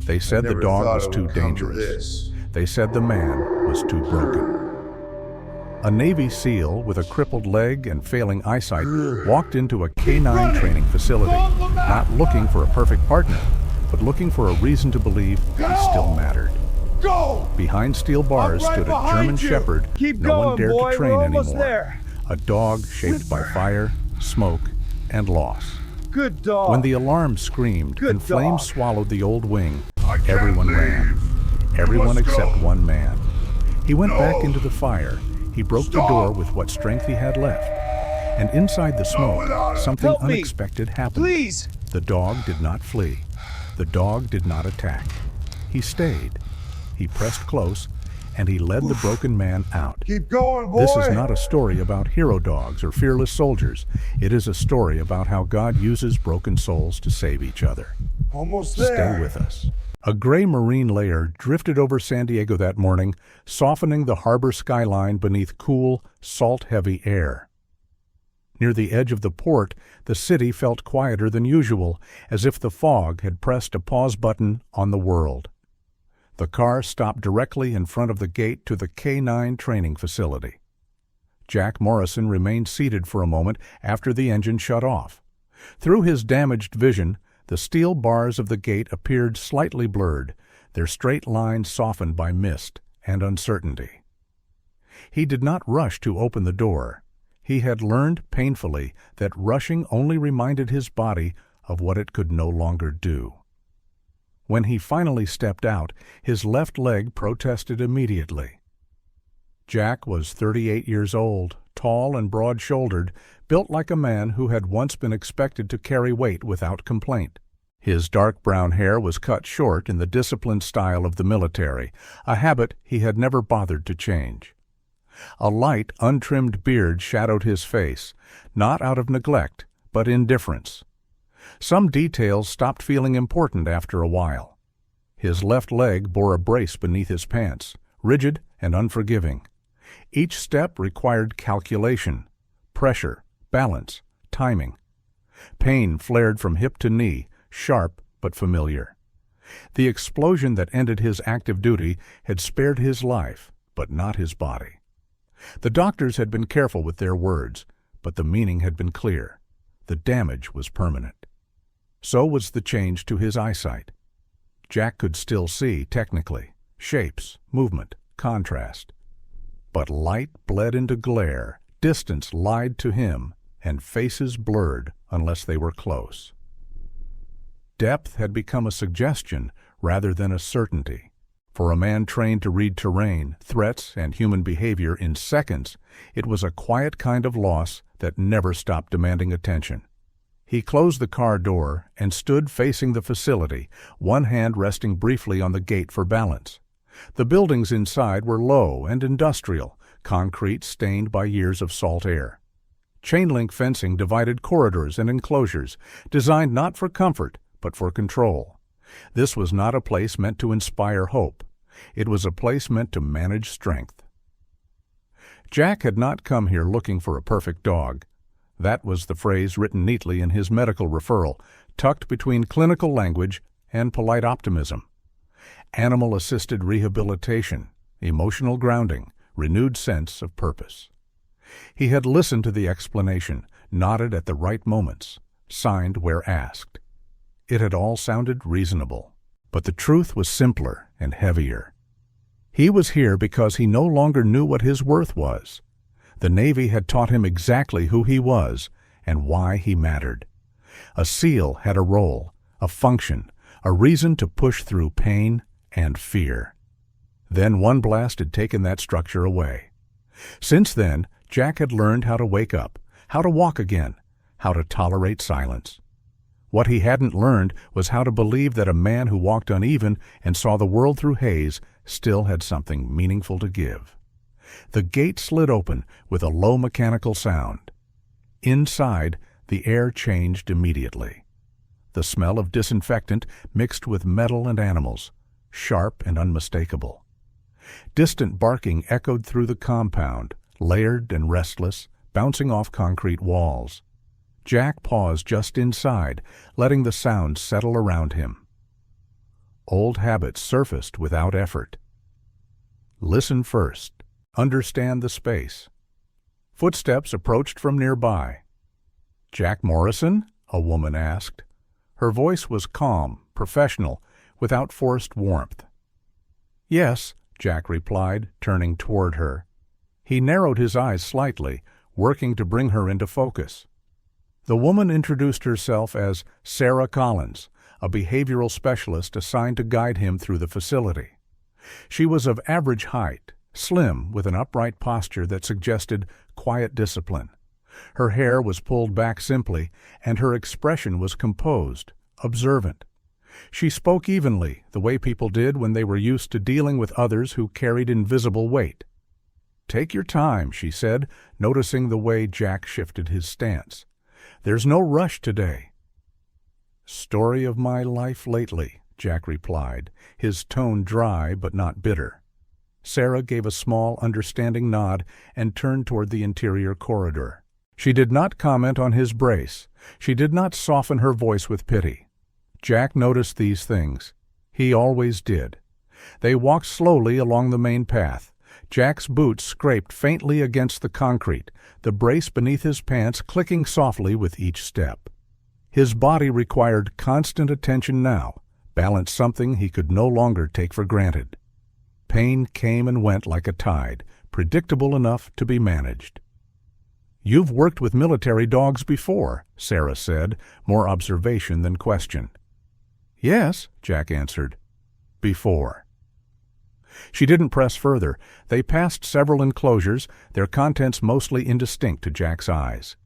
They said the dog was too dangerous. They said the man was too broken. A Navy SEAL with a crippled leg and failing eyesight walked into a canine training facility, not looking for a perfect partner, but looking for a reason to believe he still mattered. Behind steel bars stood a German Shepherd no one dared to train anymore. A dog shaped by fire, smoke, and loss. Good dog. When the alarm screamed and flames swallowed the old wing, everyone ran. Everyone except one man. He went back into the fire. He broke the door with what strength he had left. And inside the smoke, something unexpected happened. Please. The dog did not flee. The dog did not attack. He stayed. He pressed close, and he led the broken man out. Keep going, boy. This is not a story about hero dogs or fearless soldiers. It is a story about how God uses broken souls to save each other. Almost there. Stay with us. A gray marine layer drifted over San Diego that morning, softening the harbor skyline beneath cool, salt-heavy air. Near the edge of the port, the city felt quieter than usual, as if the fog had pressed a pause button on the world. The car stopped directly in front of the gate to the K9 training facility. Jack Morrison remained seated for a moment after the engine shut off. Through his damaged vision, the steel bars of the gate appeared slightly blurred, their straight lines softened by mist and uncertainty. He did not rush to open the door. He had learned painfully that rushing only reminded his body of what it could no longer do. When he finally stepped out, his left leg protested immediately. Jack was 38 years old, tall and broad-shouldered, built like a man who had once been expected to carry weight without complaint. His dark brown hair was cut short in the disciplined style of the military, a habit he had never bothered to change. A light, untrimmed beard shadowed his face, not out of neglect, but indifference. Some details stopped feeling important after a while. His left leg bore a brace beneath his pants, rigid and unforgiving. Each step required calculation, pressure, balance, timing. Pain flared from hip to knee, sharp but familiar. The explosion that ended his active duty had spared his life, but not his body. The doctors had been careful with their words, but the meaning had been clear. The damage was permanent. So was the change to his eyesight. Jack could still see, technically, shapes, movement, contrast. But light bled into glare, distance lied to him, and faces blurred unless they were close. Depth had become a suggestion rather than a certainty. For a man trained to read terrain, threats, and human behavior in seconds, it was a quiet kind of loss that never stopped demanding attention. He closed the car door and stood facing the facility, one hand resting briefly on the gate for balance. The buildings inside were low and industrial, concrete stained by years of salt air. Chain-link fencing divided corridors and enclosures, designed not for comfort, but for control. This was not a place meant to inspire hope. It was a place meant to manage strength. Jack had not come here looking for a perfect dog. That was the phrase written neatly in his medical referral, tucked between clinical language and polite optimism. Animal-assisted rehabilitation, emotional grounding, renewed sense of purpose. He had listened to the explanation, nodded at the right moments, signed where asked. It had all sounded reasonable, but the truth was simpler and heavier. He was here because he no longer knew what his worth was. The Navy had taught him exactly who he was and why he mattered. A SEAL had a role, a function, a reason to push through pain and fear. Then one blast had taken that structure away. Since then, Jack had learned how to wake up, how to walk again, how to tolerate silence. What he hadn't learned was how to believe that a man who walked uneven and saw the world through haze still had something meaningful to give. The gate slid open with a low mechanical sound. Inside, the air changed immediately. The smell of disinfectant mixed with metal and animals, sharp and unmistakable. Distant barking echoed through the compound, layered and restless, bouncing off concrete walls. Jack paused just inside, letting the sound settle around him. Old habits surfaced without effort. Listen first. Understand the space. Footsteps approached from nearby. "Jack Morrison?" a woman asked. Her voice was calm, professional, without forced warmth. "Yes," Jack replied, turning toward her. He narrowed his eyes slightly, working to bring her into focus. The woman introduced herself as Sarah Collins, a behavioral specialist assigned to guide him through the facility. She was of average height, slim, with an upright posture that suggested quiet discipline. Her hair was pulled back simply, and her expression was composed, observant. She spoke evenly, the way people did when they were used to dealing with others who carried invisible weight. "Take your time," she said, noticing the way Jack shifted his stance. "There's no rush today." "Story of my life lately," Jack replied, his tone dry but not bitter. Sarah gave a small, understanding nod and turned toward the interior corridor. She did not comment on his brace. She did not soften her voice with pity. Jack noticed these things. He always did. They walked slowly along the main path. Jack's boots scraped faintly against the concrete, the brace beneath his pants clicking softly with each step. His body required constant attention now, balanced something he could no longer take for granted. Pain came and went like a tide, predictable enough to be managed. "You've worked with military dogs before," Sarah said, more observation than question. "Yes," Jack answered. "Before." She didn't press further. They passed several enclosures, their contents mostly indistinct to Jack's eyes.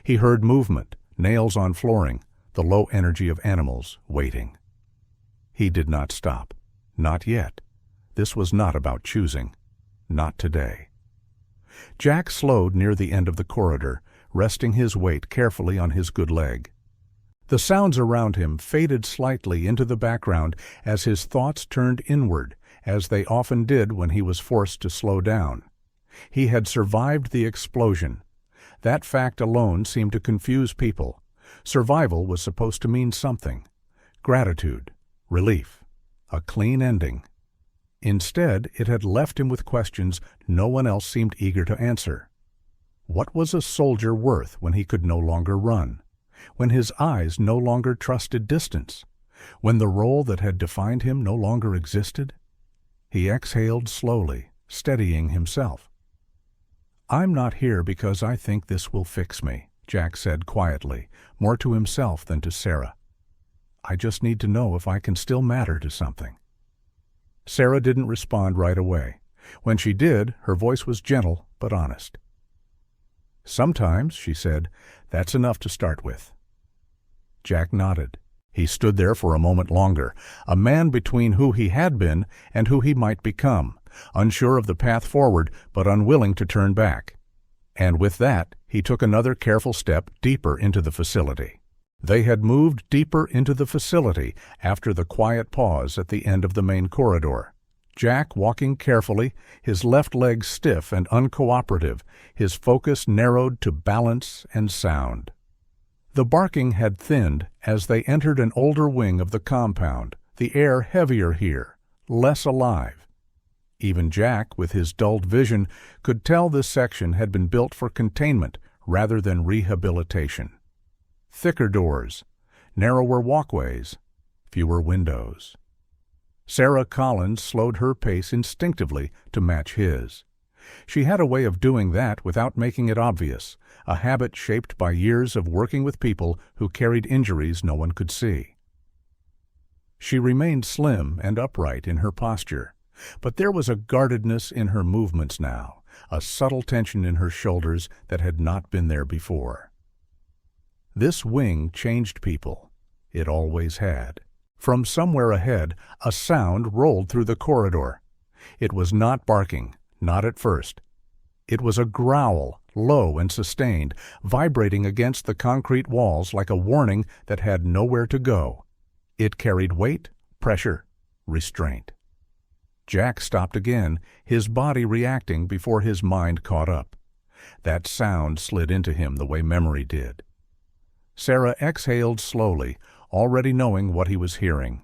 He heard movement, nails on flooring, the low energy of animals waiting. He did not stop. Not yet. This was not about choosing. Not today. Jack slowed near the end of the corridor, resting his weight carefully on his good leg. The sounds around him faded slightly into the background as his thoughts turned inward, as they often did when he was forced to slow down. He had survived the explosion. That fact alone seemed to confuse people. Survival was supposed to mean something. Gratitude, relief, a clean ending. Instead, it had left him with questions no one else seemed eager to answer. What was a soldier worth when he could no longer run? When his eyes no longer trusted distance? When the role that had defined him no longer existed? He exhaled slowly, steadying himself. "I'm not here because I think this will fix me," Jack said quietly, more to himself than to Sarah. "I just need to know if I can still matter to something." Sarah didn't respond right away. When she did, her voice was gentle but honest. "Sometimes," she said, "that's enough to start with." Jack nodded. He stood there for a moment longer, a man between who he had been and who he might become, unsure of the path forward but unwilling to turn back. And with that, he took another careful step deeper into the facility. They had moved deeper into the facility after the quiet pause at the end of the main corridor. Jack walking carefully, his left leg stiff and uncooperative, his focus narrowed to balance and sound. The barking had thinned as they entered an older wing of the compound, the air heavier here, less alive. Even Jack, with his dulled vision, could tell this section had been built for containment rather than rehabilitation. Thicker doors, narrower walkways, fewer windows. Sarah Collins slowed her pace instinctively to match his. She had a way of doing that without making it obvious, a habit shaped by years of working with people who carried injuries no one could see. She remained slim and upright in her posture, but there was a guardedness in her movements now, a subtle tension in her shoulders that had not been there before. This wing changed people. It always had. From somewhere ahead, a sound rolled through the corridor. It was not barking, not at first. It was a growl, low and sustained, vibrating against the concrete walls like a warning that had nowhere to go. It carried weight, pressure, restraint. Jack stopped again, his body reacting before his mind caught up. That sound slid into him the way memory did. Sarah exhaled slowly, already knowing what he was hearing.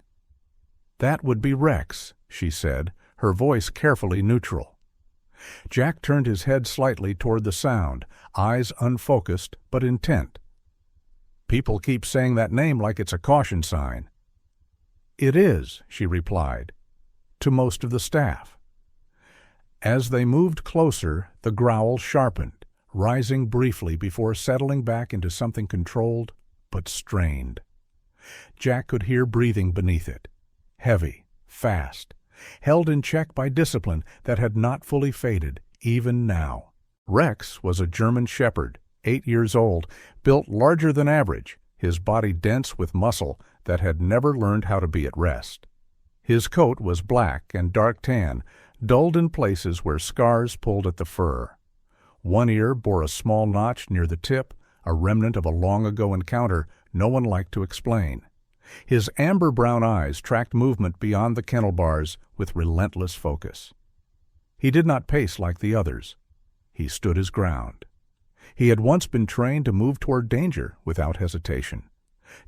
"That would be Rex," she said, her voice carefully neutral. Jack turned his head slightly toward the sound, eyes unfocused but intent. "People keep saying that name like it's a caution sign." "It is," she replied, "to most of the staff." As they moved closer, the growl sharpened, rising briefly before settling back into something controlled but strained. Jack could hear breathing beneath it, heavy, fast, held in check by discipline that had not fully faded, even now. Rex was a German shepherd, 8 years old, built larger than average, his body dense with muscle that had never learned how to be at rest. His coat was black and dark tan, dulled in places where scars pulled at the fur. One ear bore a small notch near the tip, a remnant of a long-ago encounter no one liked to explain. His amber-brown eyes tracked movement beyond the kennel bars with relentless focus. He did not pace like the others. He stood his ground. He had once been trained to move toward danger without hesitation.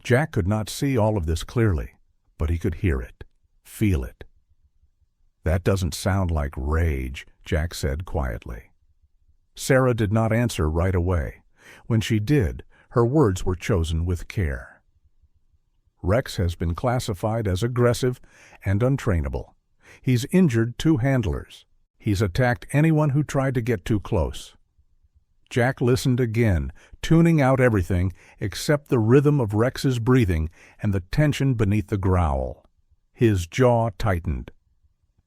Jack could not see all of this clearly, but he could hear it, feel it. "That doesn't sound like rage," Jack said quietly. Sarah did not answer right away. When she did, her words were chosen with care. "Rex has been classified as aggressive and untrainable. He's injured 2 handlers. He's attacked anyone who tried to get too close." Jack listened again, tuning out everything except the rhythm of Rex's breathing and the tension beneath the growl. His jaw tightened.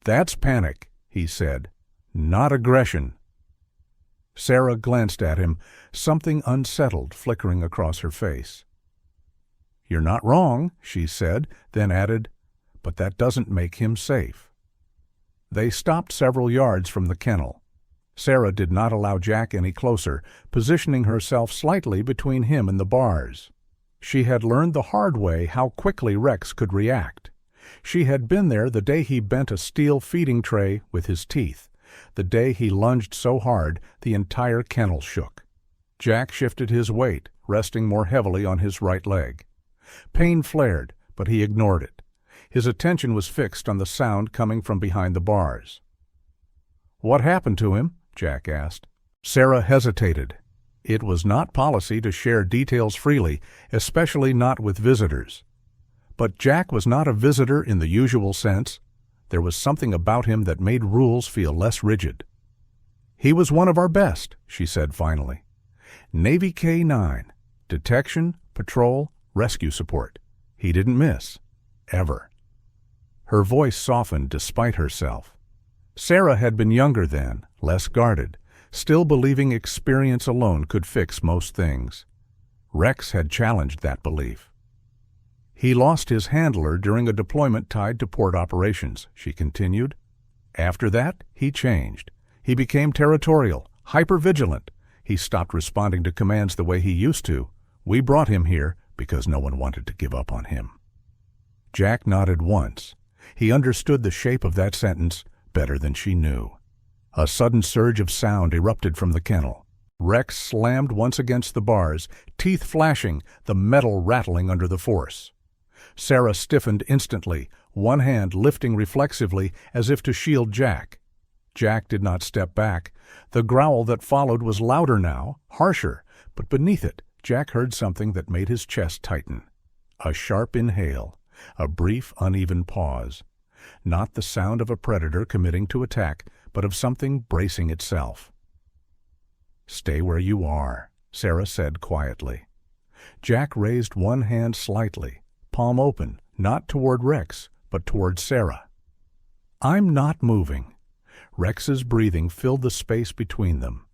"That's panic," he said, "not aggression." Sarah glanced at him, something unsettled flickering across her face. "You're not wrong," she said, then added, "but that doesn't make him safe." They stopped several yards from the kennel. Sarah did not allow Jack any closer, positioning herself slightly between him and the bars. She had learned the hard way how quickly Rex could react. She had been there the day he bent a steel feeding tray with his teeth, the day he lunged so hard the entire kennel shook. Jack shifted his weight, resting more heavily on his right leg. Pain flared, but he ignored it. His attention was fixed on the sound coming from behind the bars. "What happened to him?" Jack asked. Sarah hesitated. It was not policy to share details freely, especially not with visitors. But Jack was not a visitor in the usual sense. There was something about him that made rules feel less rigid. "He was one of our best," she said finally. "Navy K-9, detection, patrol, rescue support. He didn't miss. Ever." Her voice softened despite herself. Sarah had been younger then, less guarded, still believing experience alone could fix most things. Rex had challenged that belief. "He lost his handler during a deployment tied to port operations," she continued. "After that, he changed. He became territorial, hyper-vigilant. He stopped responding to commands the way he used to. We brought him here because no one wanted to give up on him." Jack nodded once. He understood the shape of that sentence better than she knew. A sudden surge of sound erupted from the kennel. Rex slammed once against the bars, teeth flashing, the metal rattling under the force. Sarah stiffened instantly, one hand lifting reflexively as if to shield Jack. Jack did not step back. The growl that followed was louder now, harsher, but beneath it, Jack heard something that made his chest tighten. A sharp inhale, a brief, uneven pause. Not the sound of a predator committing to attack, but of something bracing itself. "Stay where you are," Sarah said quietly. Jack raised one hand slightly, palm open, not toward Rex, but toward Sarah. "I'm not moving." Rex's breathing filled the space between them.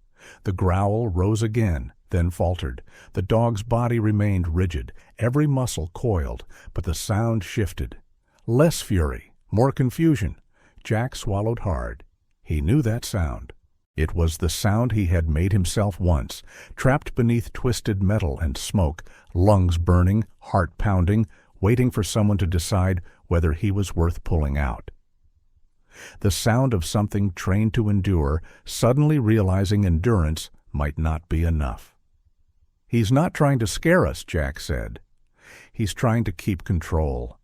The growl rose again, then faltered. The dog's body remained rigid, every muscle coiled, but the sound shifted. Less fury, more confusion. Jack swallowed hard. He knew that sound. It was the sound he had made himself once, trapped beneath twisted metal and smoke, lungs burning, heart pounding, waiting for someone to decide whether he was worth pulling out. The sound of something trained to endure, suddenly realizing endurance might not be enough. "He's not trying to scare us," Jack said. "He's trying to keep control."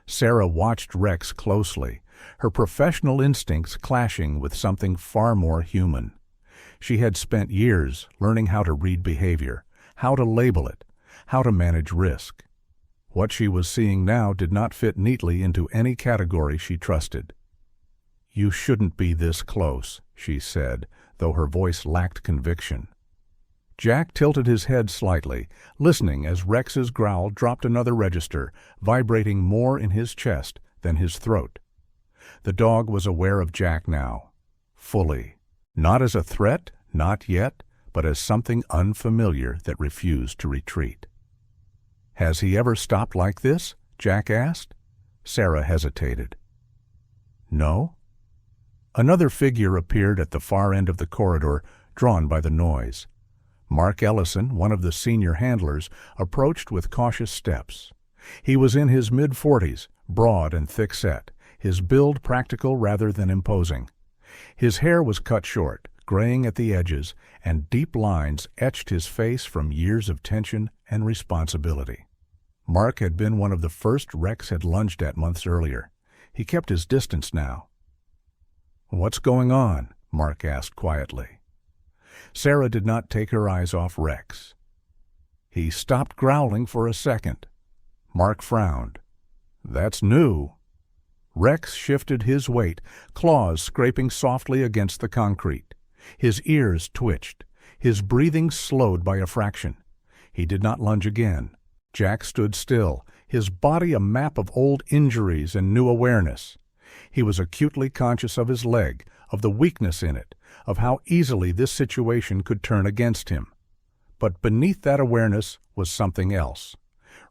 Sarah watched Rex closely, her professional instincts clashing with something far more human. She had spent years learning how to read behavior, how to label it, how to manage risk. What she was seeing now did not fit neatly into any category she trusted. "You shouldn't be this close," she said, though her voice lacked conviction. Jack tilted his head slightly, listening as Rex's growl dropped another register, vibrating more in his chest than his throat. The dog was aware of Jack now, fully. Not as a threat, not yet, but as something unfamiliar that refused to retreat. "Has he ever stopped like this?" Jack asked. Sarah hesitated. "No?" Another figure appeared at the far end of the corridor, drawn by the noise. Mark Ellison, one of the senior handlers, approached with cautious steps. He was in his mid-40s, broad and thick-set, his build practical rather than imposing. His hair was cut short, graying at the edges, and deep lines etched his face from years of tension and responsibility. Mark had been one of the first Rex had lunged at months earlier. He kept his distance now. "What's going on?" Mark asked quietly. Sarah did not take her eyes off Rex. "He stopped growling for a second." Mark frowned. "That's new." Rex shifted his weight, claws scraping softly against the concrete. His ears twitched. His breathing slowed by a fraction. He did not lunge again. Jack stood still, his body a map of old injuries and new awareness. He was acutely conscious of his leg, of the weakness in it, of how easily this situation could turn against him. But beneath that awareness was something else.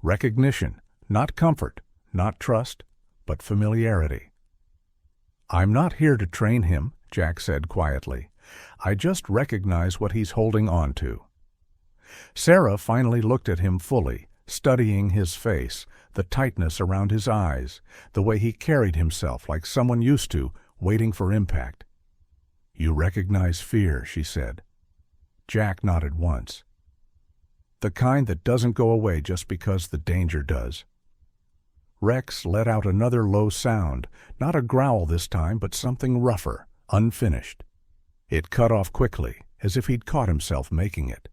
Recognition, not comfort, not trust, but familiarity. "I'm not here to train him," Jack said quietly. "I just recognize what he's holding on to." Sarah finally looked at him fully, studying his face, the tightness around his eyes, the way he carried himself like someone used to, waiting for impact. "You recognize fear," she said. Jack nodded once. "The kind that doesn't go away just because the danger does." Rex let out another low sound, not a growl this time, but something rougher, unfinished. It cut off quickly, as if he'd caught himself making it.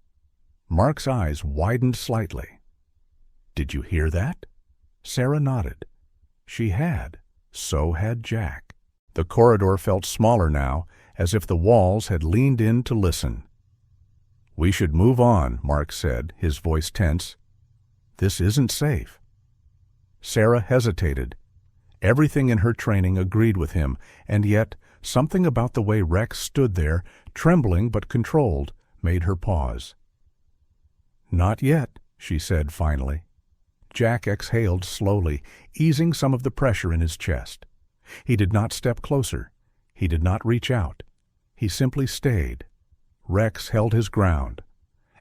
Mark's eyes widened slightly. "Did you hear that?" Sarah nodded. She had. So had Jack. The corridor felt smaller now, as if the walls had leaned in to listen. "We should move on," Mark said, his voice tense. "This isn't safe." Sarah hesitated. Everything in her training agreed with him, and yet something about the way Rex stood there, trembling but controlled, made her pause. "Not yet," she said finally. Jack exhaled slowly, easing some of the pressure in his chest. He did not step closer. He did not reach out. He simply stayed. Rex held his ground.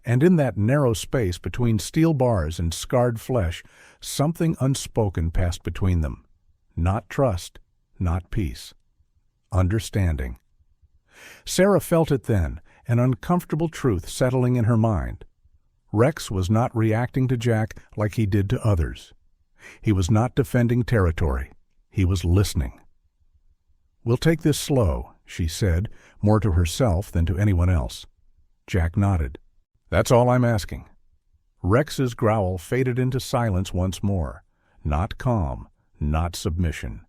And in that narrow space between steel bars and scarred flesh, something unspoken passed between them. Not trust, not peace. Understanding. Sarah felt it then, an uncomfortable truth settling in her mind. Rex was not reacting to Jack like he did to others. He was not defending territory. He was listening. "We'll take this slow," she said, more to herself than to anyone else. Jack nodded. "That's all I'm asking." Rex's growl faded into silence once more. Not calm, not submission.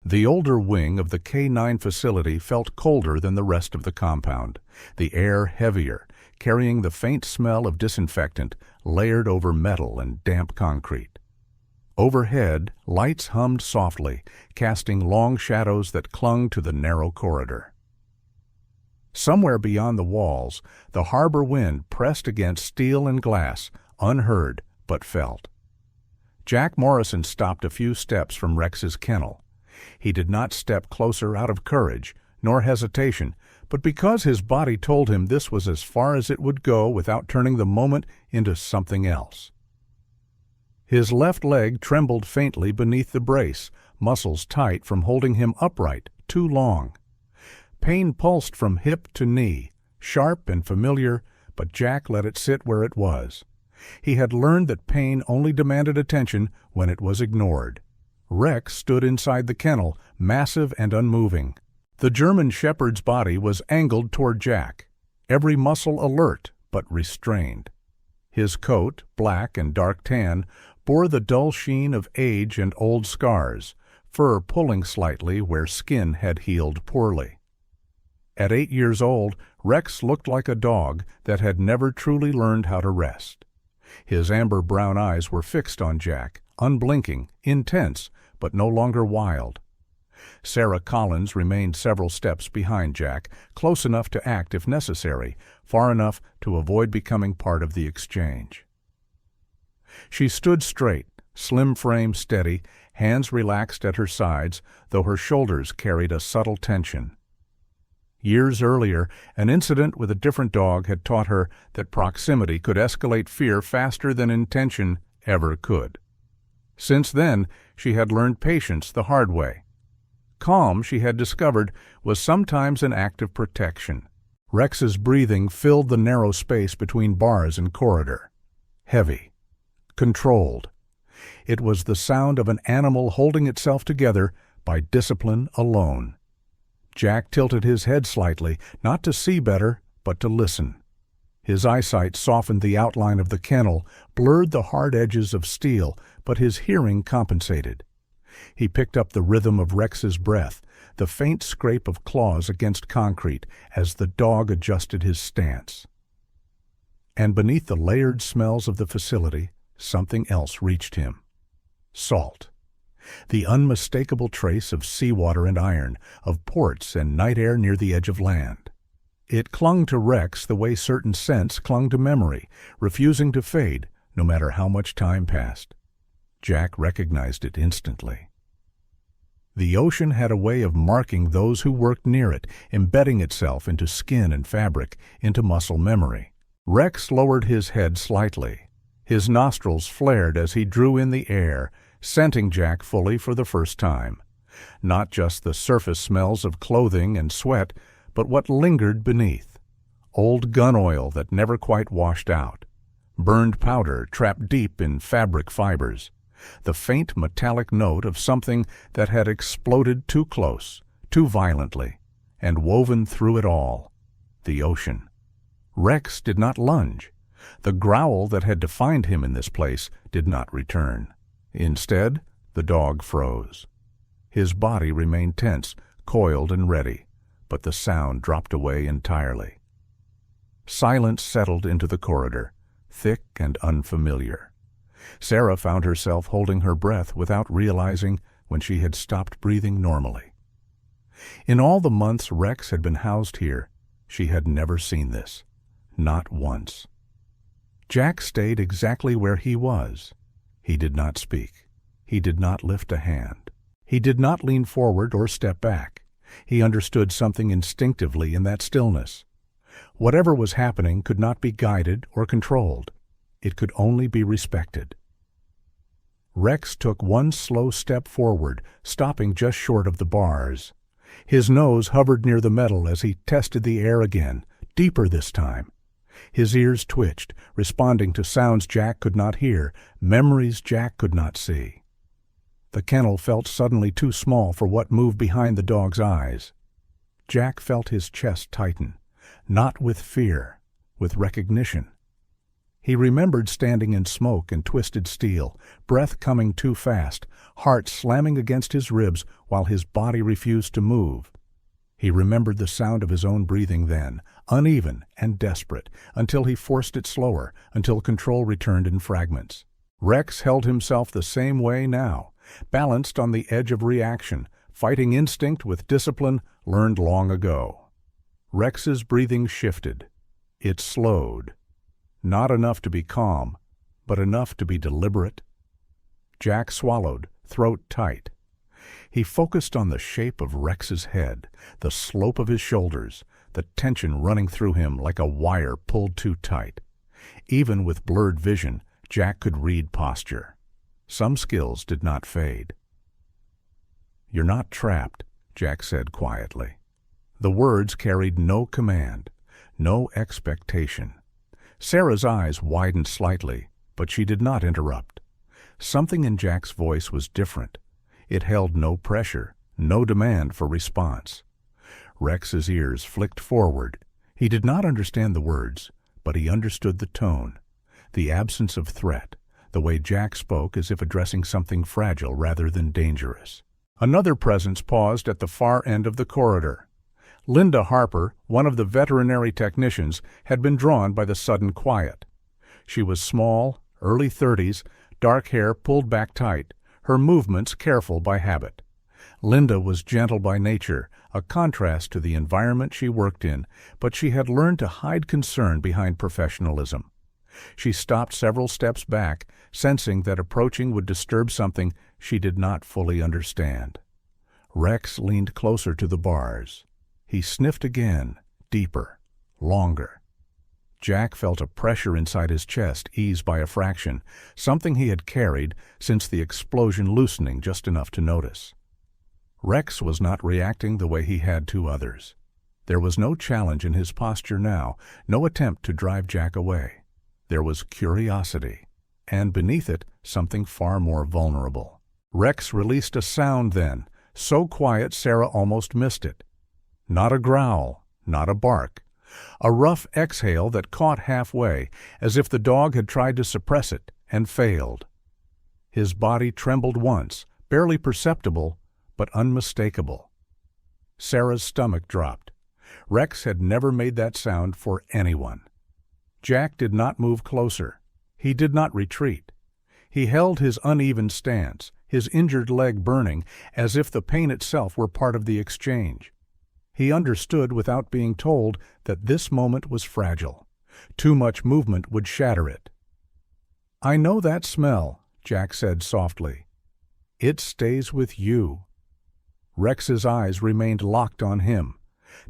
The older wing of the K-9 facility felt colder than the rest of the compound, the air heavier, carrying the faint smell of disinfectant layered over metal and damp concrete. Overhead, lights hummed softly, casting long shadows that clung to the narrow corridor. Somewhere beyond the walls, the harbor wind pressed against steel and glass, unheard but felt. Jack Morrison stopped a few steps from Rex's kennel. He did not step closer out of courage, nor hesitation, but because his body told him this was as far as it would go without turning the moment into something else. His left leg trembled faintly beneath the brace, muscles tight from holding him upright too long. Pain pulsed from hip to knee, sharp and familiar, but Jack let it sit where it was. He had learned that pain only demanded attention when it was ignored. Rex stood inside the kennel, massive and unmoving. The German shepherd's body was angled toward Jack, every muscle alert but restrained. His coat, black and dark tan, bore the dull sheen of age and old scars, fur pulling slightly where skin had healed poorly. At 8 years old, Rex looked like a dog that had never truly learned how to rest. His amber-brown eyes were fixed on Jack, unblinking, intense, but no longer wild. Sarah Collins remained several steps behind Jack, close enough to act if necessary, far enough to avoid becoming part of the exchange. She stood straight, slim frame steady, hands relaxed at her sides, though her shoulders carried a subtle tension. Years earlier, an incident with a different dog had taught her that proximity could escalate fear faster than intention ever could. Since then, she had learned patience the hard way. Calm, she had discovered, was sometimes an act of protection. Rex's breathing filled the narrow space between bars and corridor. Heavy. Controlled. It was the sound of an animal holding itself together by discipline alone. Jack tilted his head slightly, not to see better, but to listen. His eyesight softened the outline of the kennel, blurred the hard edges of steel, but his hearing compensated. He picked up the rhythm of Rex's breath, the faint scrape of claws against concrete as the dog adjusted his stance. And beneath the layered smells of the facility, something else reached him. Salt. The unmistakable trace of seawater and iron, of ports and night air near the edge of land. It clung to Rex the way certain scents clung to memory, refusing to fade, no matter how much time passed. Jack recognized it instantly. The ocean had a way of marking those who worked near it, embedding itself into skin and fabric, into muscle memory. Rex lowered his head slightly. His nostrils flared as he drew in the air, scenting Jack fully for the first time. Not just the surface smells of clothing and sweat, but what lingered beneath. Old gun oil that never quite washed out. Burned powder trapped deep in fabric fibers. The faint metallic note of something that had exploded too close, too violently, and woven through it all. The ocean. Rex did not lunge. The growl that had defined him in this place did not return. Instead, the dog froze. His body remained tense, coiled and ready, but the sound dropped away entirely. Silence settled into the corridor, thick and unfamiliar. Sarah found herself holding her breath without realizing when she had stopped breathing normally. In all the months Rex had been housed here, she had never seen this. Not once. Jack stayed exactly where he was. He did not speak. He did not lift a hand. He did not lean forward or step back. He understood something instinctively in that stillness. Whatever was happening could not be guided or controlled. It could only be respected. Rex took one slow step forward, stopping just short of the bars. His nose hovered near the metal as he tested the air again, deeper this time. His ears twitched, responding to sounds Jack could not hear, memories Jack could not see. The kennel felt suddenly too small for what moved behind the dog's eyes. Jack felt his chest tighten, not with fear, with recognition. He remembered standing in smoke and twisted steel, breath coming too fast, heart slamming against his ribs while his body refused to move. He remembered the sound of his own breathing then, uneven and desperate, until he forced it slower, until control returned in fragments. Rex held himself the same way now, balanced on the edge of reaction, fighting instinct with discipline learned long ago. Rex's breathing shifted. It slowed. Not enough to be calm, but enough to be deliberate. Jack swallowed, throat tight. He focused on the shape of Rex's head, the slope of his shoulders, the tension running through him like a wire pulled too tight. Even with blurred vision, Jack could read posture. Some skills did not fade. "You're not trapped," Jack said quietly. The words carried no command, no expectation. Sarah's eyes widened slightly, but she did not interrupt. Something in Jack's voice was different. It held no pressure, no demand for response. Rex's ears flicked forward. He did not understand the words, but he understood the tone, the absence of threat, the way Jack spoke as if addressing something fragile rather than dangerous. Another presence paused at the far end of the corridor. Linda Harper, one of the veterinary technicians, had been drawn by the sudden quiet. She was small, early 30s, dark hair pulled back tight, her movements careful by habit. Linda was gentle by nature, a contrast to the environment she worked in, but she had learned to hide concern behind professionalism. She stopped several steps back, sensing that approaching would disturb something she did not fully understand. Rex leaned closer to the bars. He sniffed again, deeper, longer. Jack felt a pressure inside his chest ease by a fraction, something he had carried since the explosion, loosening just enough to notice. Rex was not reacting the way he had to others. There was no challenge in his posture now, no attempt to drive Jack away. There was curiosity, and beneath it, something far more vulnerable. Rex released a sound then, so quiet Sarah almost missed it. Not a growl, not a bark. A rough exhale that caught halfway, as if the dog had tried to suppress it and failed. His body trembled once, barely perceptible, but unmistakable. Sarah's stomach dropped. Rex had never made that sound for anyone. Jack did not move closer. He did not retreat. He held his uneven stance, his injured leg burning, as if the pain itself were part of the exchange. He understood without being told that this moment was fragile. Too much movement would shatter it. "I know that smell," Jack said softly. "It stays with you." Rex's eyes remained locked on him.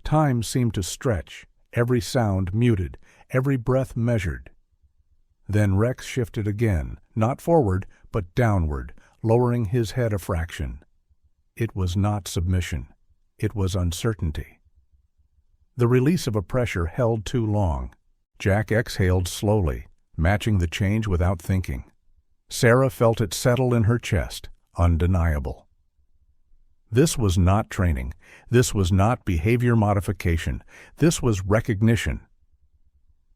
Time seemed to stretch, every sound muted, every breath measured. Then Rex shifted again, not forward, but downward, lowering his head a fraction. It was not submission. It was uncertainty. The release of a pressure held too long. Jack exhaled slowly, matching the change without thinking. Sarah felt it settle in her chest, undeniable. This was not training. This was not behavior modification. This was recognition.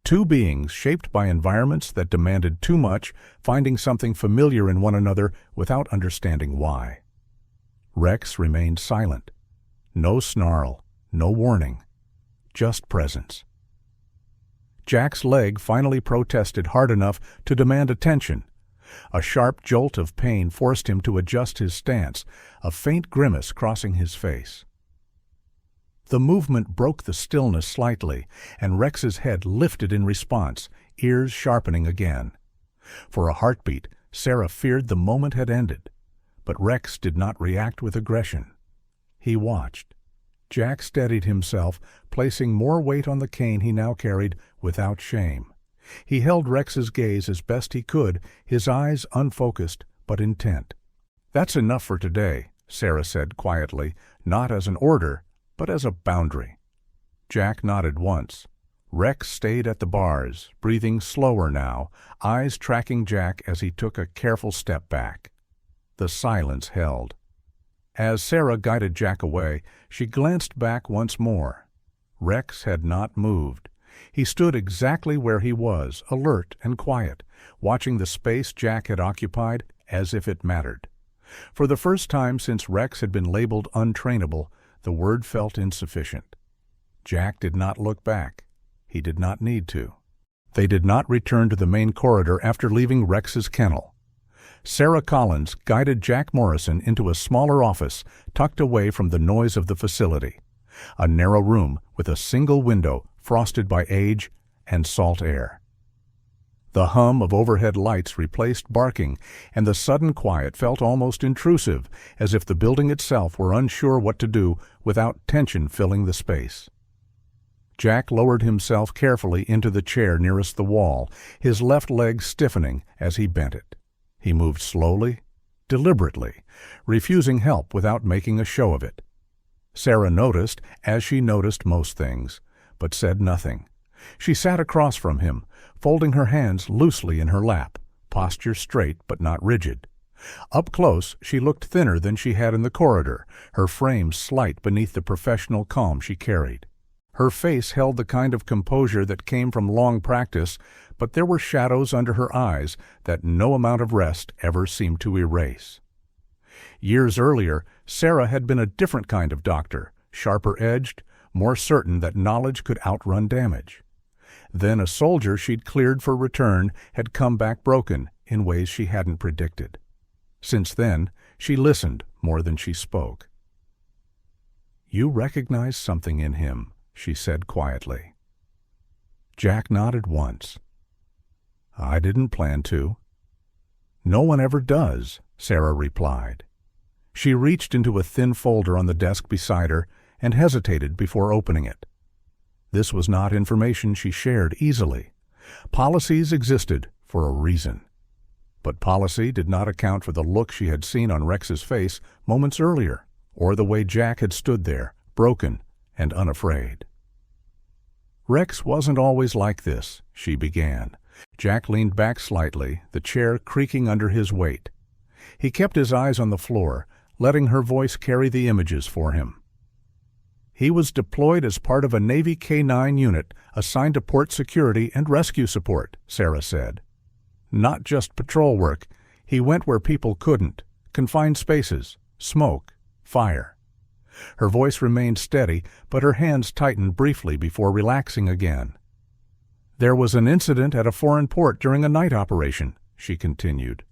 Two beings shaped by environments that demanded too much, finding something familiar in one another without understanding why. Rex remained silent. No snarl, no warning, just presence. Jack's leg finally protested hard enough to demand attention. A sharp jolt of pain forced him to adjust his stance, a faint grimace crossing his face. The movement broke the stillness slightly, and Rex's head lifted in response, ears sharpening again. For a heartbeat, Sarah feared the moment had ended, but Rex did not react with aggression. He watched. Jack steadied himself, placing more weight on the cane he now carried without shame. He held Rex's gaze as best he could, his eyes unfocused but intent. "That's enough for today," Sarah said quietly, not as an order, but as a boundary. Jack nodded once. Rex stayed at the bars, breathing slower now, eyes tracking Jack as he took a careful step back. The silence held. As Sarah guided Jack away, she glanced back once more. Rex had not moved. He stood exactly where he was, alert and quiet, watching the space Jack had occupied as if it mattered. For the first time since Rex had been labeled untrainable, the word felt insufficient. Jack did not look back. He did not need to. They did not return to the main corridor after leaving Rex's kennel. Sarah Collins guided Jack Morrison into a smaller office tucked away from the noise of the facility, a narrow room with a single window frosted by age and salt air. The hum of overhead lights replaced barking, and the sudden quiet felt almost intrusive, as if the building itself were unsure what to do without tension filling the space. Jack lowered himself carefully into the chair nearest the wall, his left leg stiffening as he bent it. He moved slowly, deliberately, refusing help without making a show of it. Sarah noticed, as she noticed most things, but said nothing. She sat across from him, folding her hands loosely in her lap, posture straight but not rigid. Up close, she looked thinner than she had in the corridor, her frame slight beneath the professional calm she carried. Her face held the kind of composure that came from long practice, but there were shadows under her eyes that no amount of rest ever seemed to erase. Years earlier, Sarah had been a different kind of doctor, sharper-edged, more certain that knowledge could outrun damage. Then a soldier she'd cleared for return had come back broken in ways she hadn't predicted. Since then, she listened more than she spoke. "You recognize something in him," she said quietly. Jack nodded once. "I didn't plan to." "No one ever does," Sarah replied. She reached into a thin folder on the desk beside her and hesitated before opening it. This was not information she shared easily. Policies existed for a reason. But policy did not account for the look she had seen on Rex's face moments earlier, or the way Jack had stood there, broken and unafraid. "Rex wasn't always like this," she began. Jack leaned back slightly, the chair creaking under his weight. He kept his eyes on the floor, letting her voice carry the images for him. "He was deployed as part of a Navy K-9 unit assigned to port security and rescue support," Sarah said. "Not just patrol work. He went where people couldn't. Confined spaces, smoke, fire." Her voice remained steady, but her hands tightened briefly before relaxing again. "There was an incident at a foreign port during a night operation," she continued.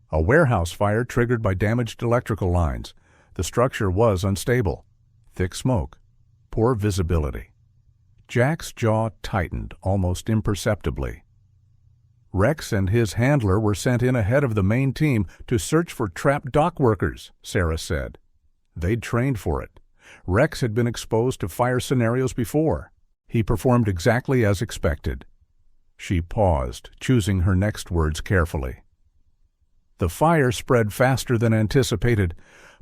"A warehouse fire triggered by damaged electrical lines. The structure was unstable. Thick smoke. Poor visibility." Jack's jaw tightened almost imperceptibly. "Rex and his handler were sent in ahead of the main team to search for trapped dock workers," Sarah said. "They'd trained for it. Rex had been exposed to fire scenarios before. He performed exactly as expected." She paused, choosing her next words carefully. "The fire spread faster than anticipated.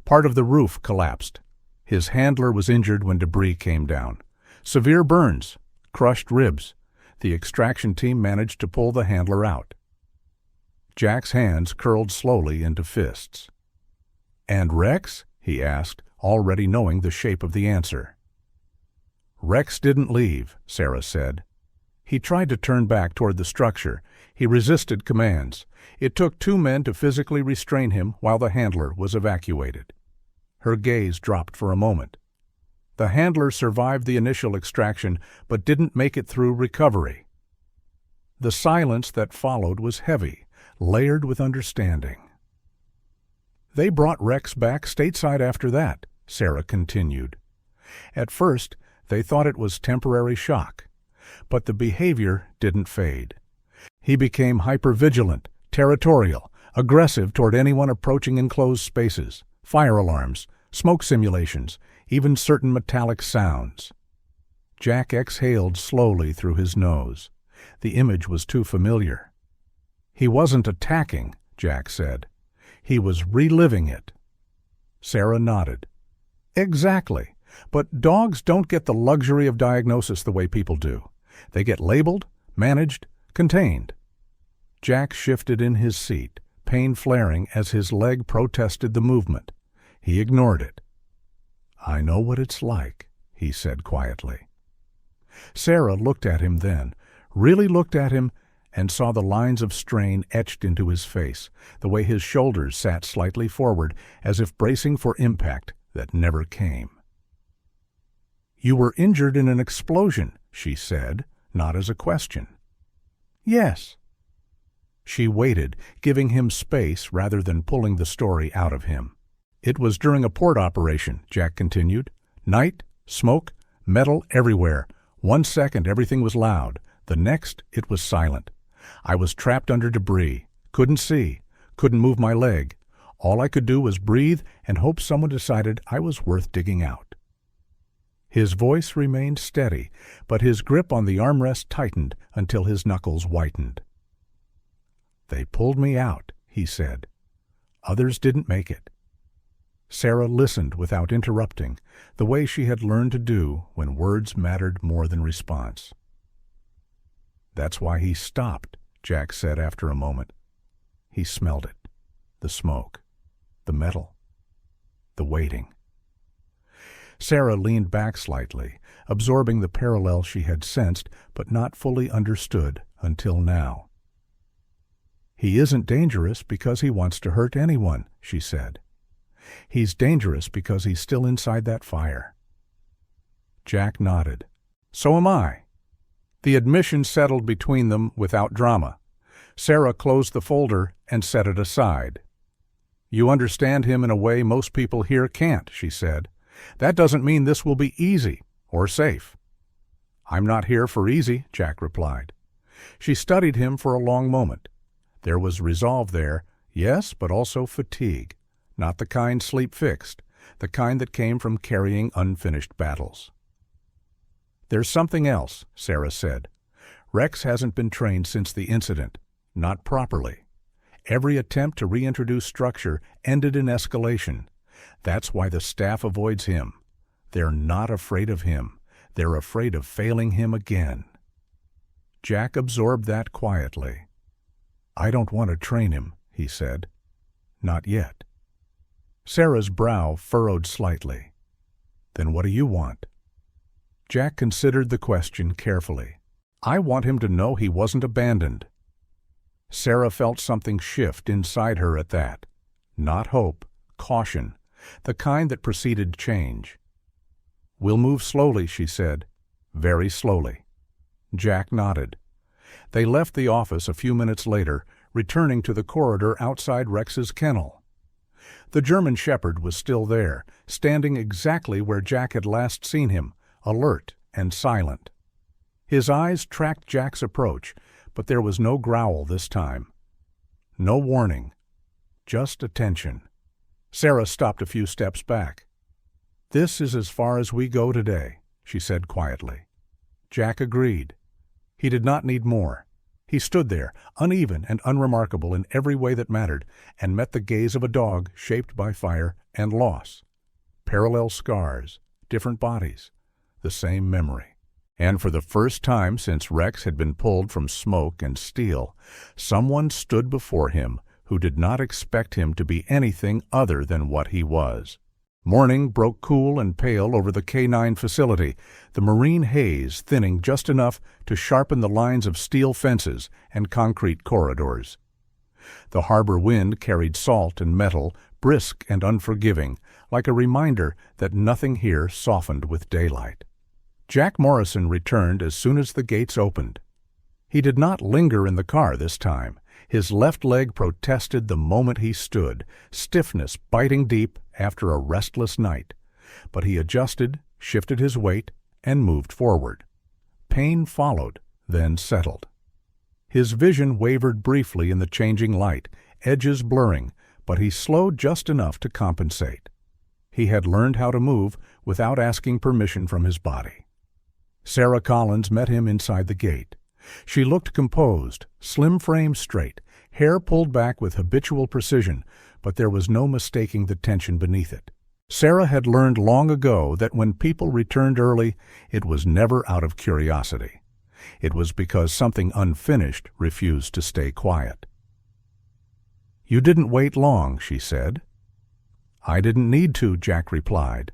Part of the roof collapsed. His handler was injured when debris came down. Severe burns, crushed ribs. The extraction team managed to pull the handler out." Jack's hands curled slowly into fists. "And Rex?" he asked, already knowing the shape of the answer. "Rex didn't leave," Sarah said. "He tried to turn back toward the structure. He resisted commands. It took 2 men to physically restrain him while the handler was evacuated." Her gaze dropped for a moment. "The handler survived the initial extraction, but didn't make it through recovery." The silence that followed was heavy, layered with understanding. "They brought Rex back stateside after that," Sarah continued. "At first, they thought it was temporary shock. But the behavior didn't fade. He became hypervigilant, territorial, aggressive toward anyone approaching enclosed spaces, fire alarms, smoke simulations, even certain metallic sounds." Jack exhaled slowly through his nose. The image was too familiar. "He wasn't attacking," Jack said. "He was reliving it." Sarah nodded. "Exactly. But dogs don't get the luxury of diagnosis the way people do. They get labeled, managed, contained." Jack shifted in his seat, pain flaring as his leg protested the movement. He ignored it. "I know what it's like," he said quietly. Sarah looked at him then, really looked at him, and saw the lines of strain etched into his face, the way his shoulders sat slightly forward as if bracing for impact that never came. "You were injured in an explosion," she said, not as a question. "Yes." She waited, giving him space rather than pulling the story out of him. "It was during a port operation," Jack continued. "Night, smoke, metal everywhere. 1 second everything was loud. The next it was silent. I was trapped under debris. Couldn't see. Couldn't move my leg. All I could do was breathe and hope someone decided I was worth digging out." His voice remained steady, but his grip on the armrest tightened until his knuckles whitened. "They pulled me out," he said. "Others didn't make it." Sarah listened without interrupting, the way she had learned to do when words mattered more than response. "That's why he stopped," Jack said after a moment. "He smelled it. the smoke, the metal, the waiting. Sarah leaned back slightly, absorbing the parallel she had sensed but not fully understood until now. "He isn't dangerous because he wants to hurt anyone," she said. "He's dangerous because he's still inside that fire." Jack nodded. "So am I." The admission settled between them without drama. Sarah closed the folder and set it aside. "You understand him in a way most people here can't," she said. "That doesn't mean this will be easy or safe." "I'm not here for easy," Jack replied. She studied him for a long moment. There was resolve there, yes, but also fatigue, not the kind sleep fixed, the kind that came from carrying unfinished battles. "There's something else," Sarah said. "Rex hasn't been trained since the incident, not properly. Every attempt to reintroduce structure ended in escalation. That's why the staff avoids him. They're not afraid of him. They're afraid of failing him again." Jack absorbed that quietly. "I don't want to train him," he said. "Not yet." Sarah's brow furrowed slightly. "Then what do you want?" Jack considered the question carefully. "I want him to know he wasn't abandoned." Sarah felt something shift inside her at that. Not hope, caution, the kind that preceded change. "We'll move slowly," she said. "Very slowly." Jack nodded. They left the office a few minutes later, returning to the corridor outside Rex's kennel. The German shepherd was still there, standing exactly where Jack had last seen him, alert and silent. His eyes tracked Jack's approach, but there was no growl this time. No warning, just attention. Sarah stopped a few steps back. "This is as far as we go today," she said quietly. Jack agreed. He did not need more. He stood there, uneven and unremarkable in every way that mattered, and met the gaze of a dog shaped by fire and loss. Parallel scars, different bodies, the same memory. And for the first time since Rex had been pulled from smoke and steel, someone stood before him who did not expect him to be anything other than what he was. Morning broke cool and pale over the K9 facility, the marine haze thinning just enough to sharpen the lines of steel fences and concrete corridors. The harbor wind carried salt and metal, brisk and unforgiving, like a reminder that nothing here softened with daylight. Jack Morrison returned as soon as the gates opened. He did not linger in the car this time. His left leg protested the moment he stood, stiffness biting deep after a restless night. But he adjusted, shifted his weight, and moved forward. Pain followed, then settled. His vision wavered briefly in the changing light, edges blurring, but he slowed just enough to compensate. He had learned how to move without asking permission from his body. Sarah Collins met him inside the gate. She looked composed, slim frame straight, hair pulled back with habitual precision, but there was no mistaking the tension beneath it. Sarah had learned long ago that when people returned early, it was never out of curiosity. It was because something unfinished refused to stay quiet. "You didn't wait long," she said. "I didn't need to," Jack replied.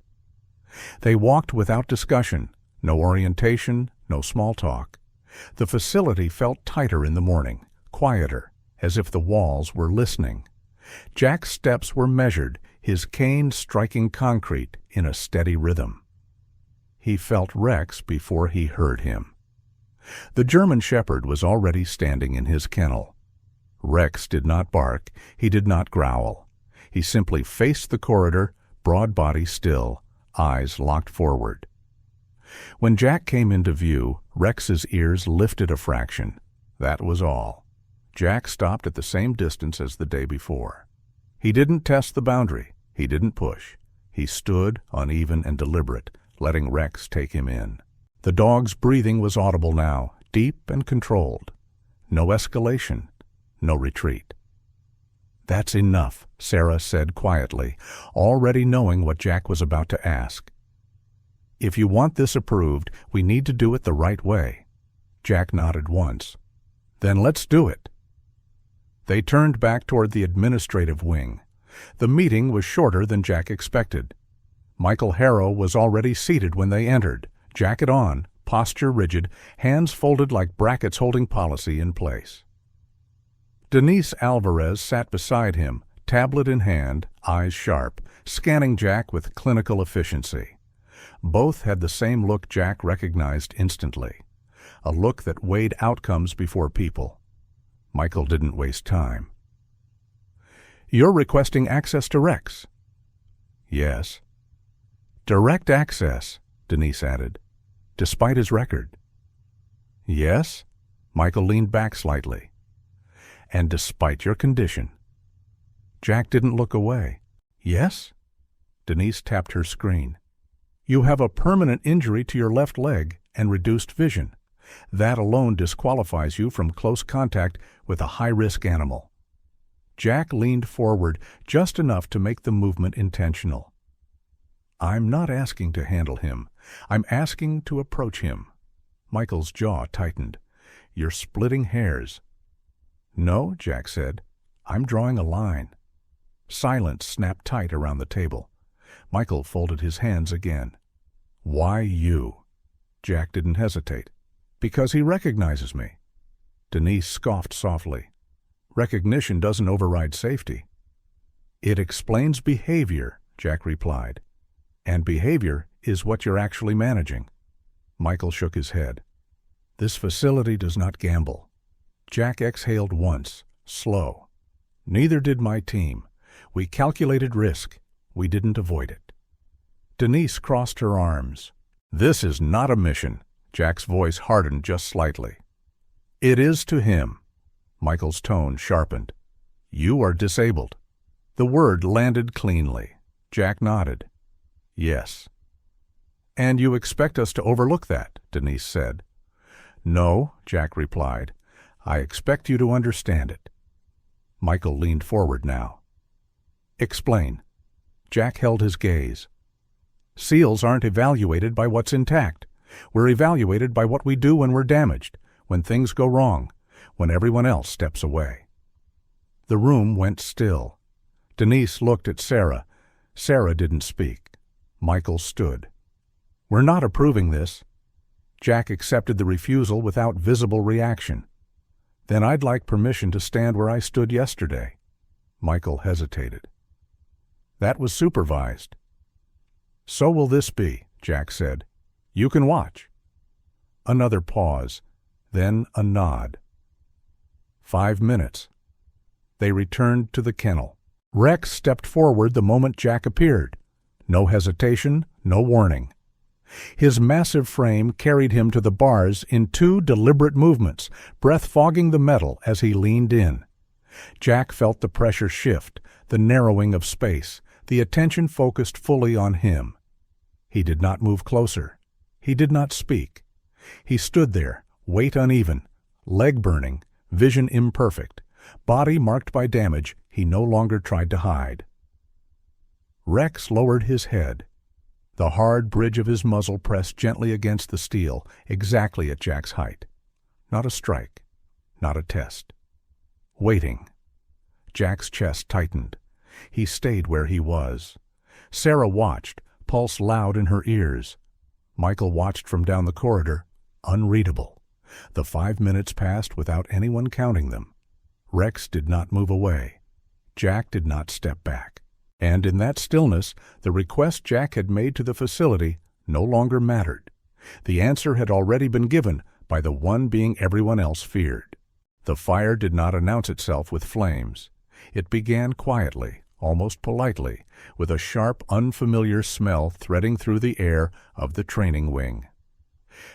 They walked without discussion, no orientation, no small talk. The facility felt tighter in the morning, quieter, as if the walls were listening. Jack's steps were measured, his cane striking concrete in a steady rhythm. He felt Rex before he heard him. The German shepherd was already standing in his kennel. Rex did not bark, he did not growl. He simply faced the corridor, broad body still, eyes locked forward. When Jack came into view, Rex's ears lifted a fraction. That was all. Jack stopped at the same distance as the day before. He didn't test the boundary. He didn't push. He stood, uneven and deliberate, letting Rex take him in. The dog's breathing was audible now, deep and controlled. No escalation, no retreat. "That's enough," Sarah said quietly, already knowing what Jack was about to ask. "If you want this approved, we need to do it the right way." Jack nodded once. "Then let's do it." They turned back toward the administrative wing. The meeting was shorter than Jack expected. Michael Harrow was already seated when they entered, jacket on, posture rigid, hands folded like brackets holding policy in place. Denise Alvarez sat beside him, tablet in hand, eyes sharp, scanning Jack with clinical efficiency. Both had the same look Jack recognized instantly, a look that weighed outcomes before people. Michael didn't waste time. "You're requesting access to Rex?" "Yes." "Direct access," Denise added, "despite his record." "Yes?" Michael leaned back slightly. "And despite your condition." Jack didn't look away. "Yes?" Denise tapped her screen. "You have a permanent injury to your left leg and reduced vision. That alone disqualifies you from close contact with a high-risk animal." Jack leaned forward just enough to make the movement intentional. "I'm not asking to handle him. I'm asking to approach him." Michael's jaw tightened. "You're splitting hairs." "No," Jack said. "I'm drawing a line." Silence snapped tight around the table. Michael folded his hands again. "Why you?" Jack didn't hesitate. "Because he recognizes me." Denise scoffed softly. "Recognition doesn't override safety." "It explains behavior," Jack replied. "And behavior is what you're actually managing." Michael shook his head. "This facility does not gamble." Jack exhaled once, slow. "Neither did my team. We calculated risk. We didn't avoid it." Denise crossed her arms. "This is not a mission." Jack's voice hardened just slightly. "It is to him." Michael's tone sharpened. "You are disabled." The word landed cleanly. Jack nodded. "Yes." "And you expect us to overlook that," Denise said. "No," Jack replied. "I expect you to understand it." Michael leaned forward now. "Explain." Jack held his gaze. "SEALs aren't evaluated by what's intact. We're evaluated by what we do when we're damaged, when things go wrong, when everyone else steps away." The room went still. Denise looked at Sarah. Sarah didn't speak. Michael stood. "We're not approving this." Jack accepted the refusal without visible reaction. "Then I'd like permission to stand where I stood yesterday." Michael hesitated. "That was supervised." "So will this be," Jack said. "You can watch." Another pause, then a nod. 5 minutes. They returned to the kennel. Rex stepped forward the moment Jack appeared. No hesitation, no warning. His massive frame carried him to the bars in 2 deliberate movements, breath fogging the metal as he leaned in. Jack felt the pressure shift, the narrowing of space, the attention focused fully on him. He did not move closer. He did not speak. He stood there, weight uneven, leg burning, vision imperfect, body marked by damage he no longer tried to hide. Rex lowered his head. The hard bridge of his muzzle pressed gently against the steel, exactly at Jack's height. Not a strike, not a test. Waiting. Jack's chest tightened. He stayed where he was. Sarah watched, pulse loud in her ears. Michael watched from down the corridor, unreadable. The 5 minutes passed without anyone counting them. Rex did not move away. Jack did not step back. And in that stillness, the request Jack had made to the facility no longer mattered. The answer had already been given by the one being everyone else feared. The fire did not announce itself with flames. It began quietly, almost politely, with a sharp, unfamiliar smell threading through the air of the training wing.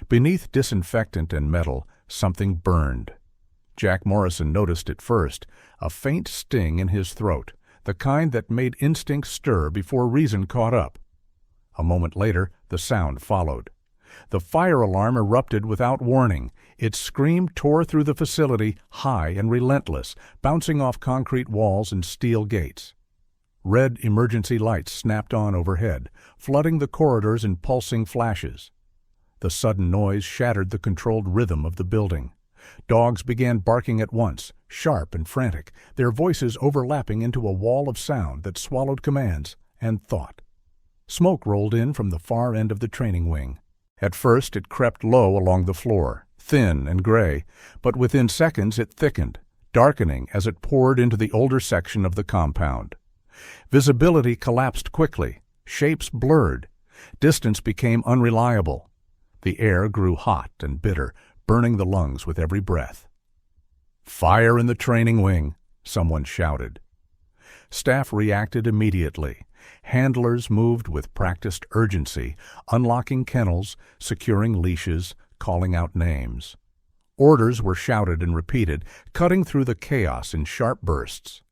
Beneath disinfectant and metal, something burned. Jack Morrison noticed it first, a faint sting in his throat, the kind that made instinct stir before reason caught up. A moment later, the sound followed. The fire alarm erupted without warning. Its scream tore through the facility, high and relentless, bouncing off concrete walls and steel gates. Red emergency lights snapped on overhead, flooding the corridors in pulsing flashes. The sudden noise shattered the controlled rhythm of the building. Dogs began barking at once, sharp and frantic, their voices overlapping into a wall of sound that swallowed commands and thought. Smoke rolled in from the far end of the training wing. At first it crept low along the floor, thin and gray, but within seconds it thickened, darkening as it poured into the older section of the compound. Visibility collapsed quickly, shapes blurred, distance became unreliable. The air grew hot and bitter, burning the lungs with every breath. "Fire in the training wing," someone shouted. Staff reacted immediately. Handlers moved with practiced urgency, unlocking kennels, securing leashes, calling out names. Orders were shouted and repeated, cutting through the chaos in sharp bursts.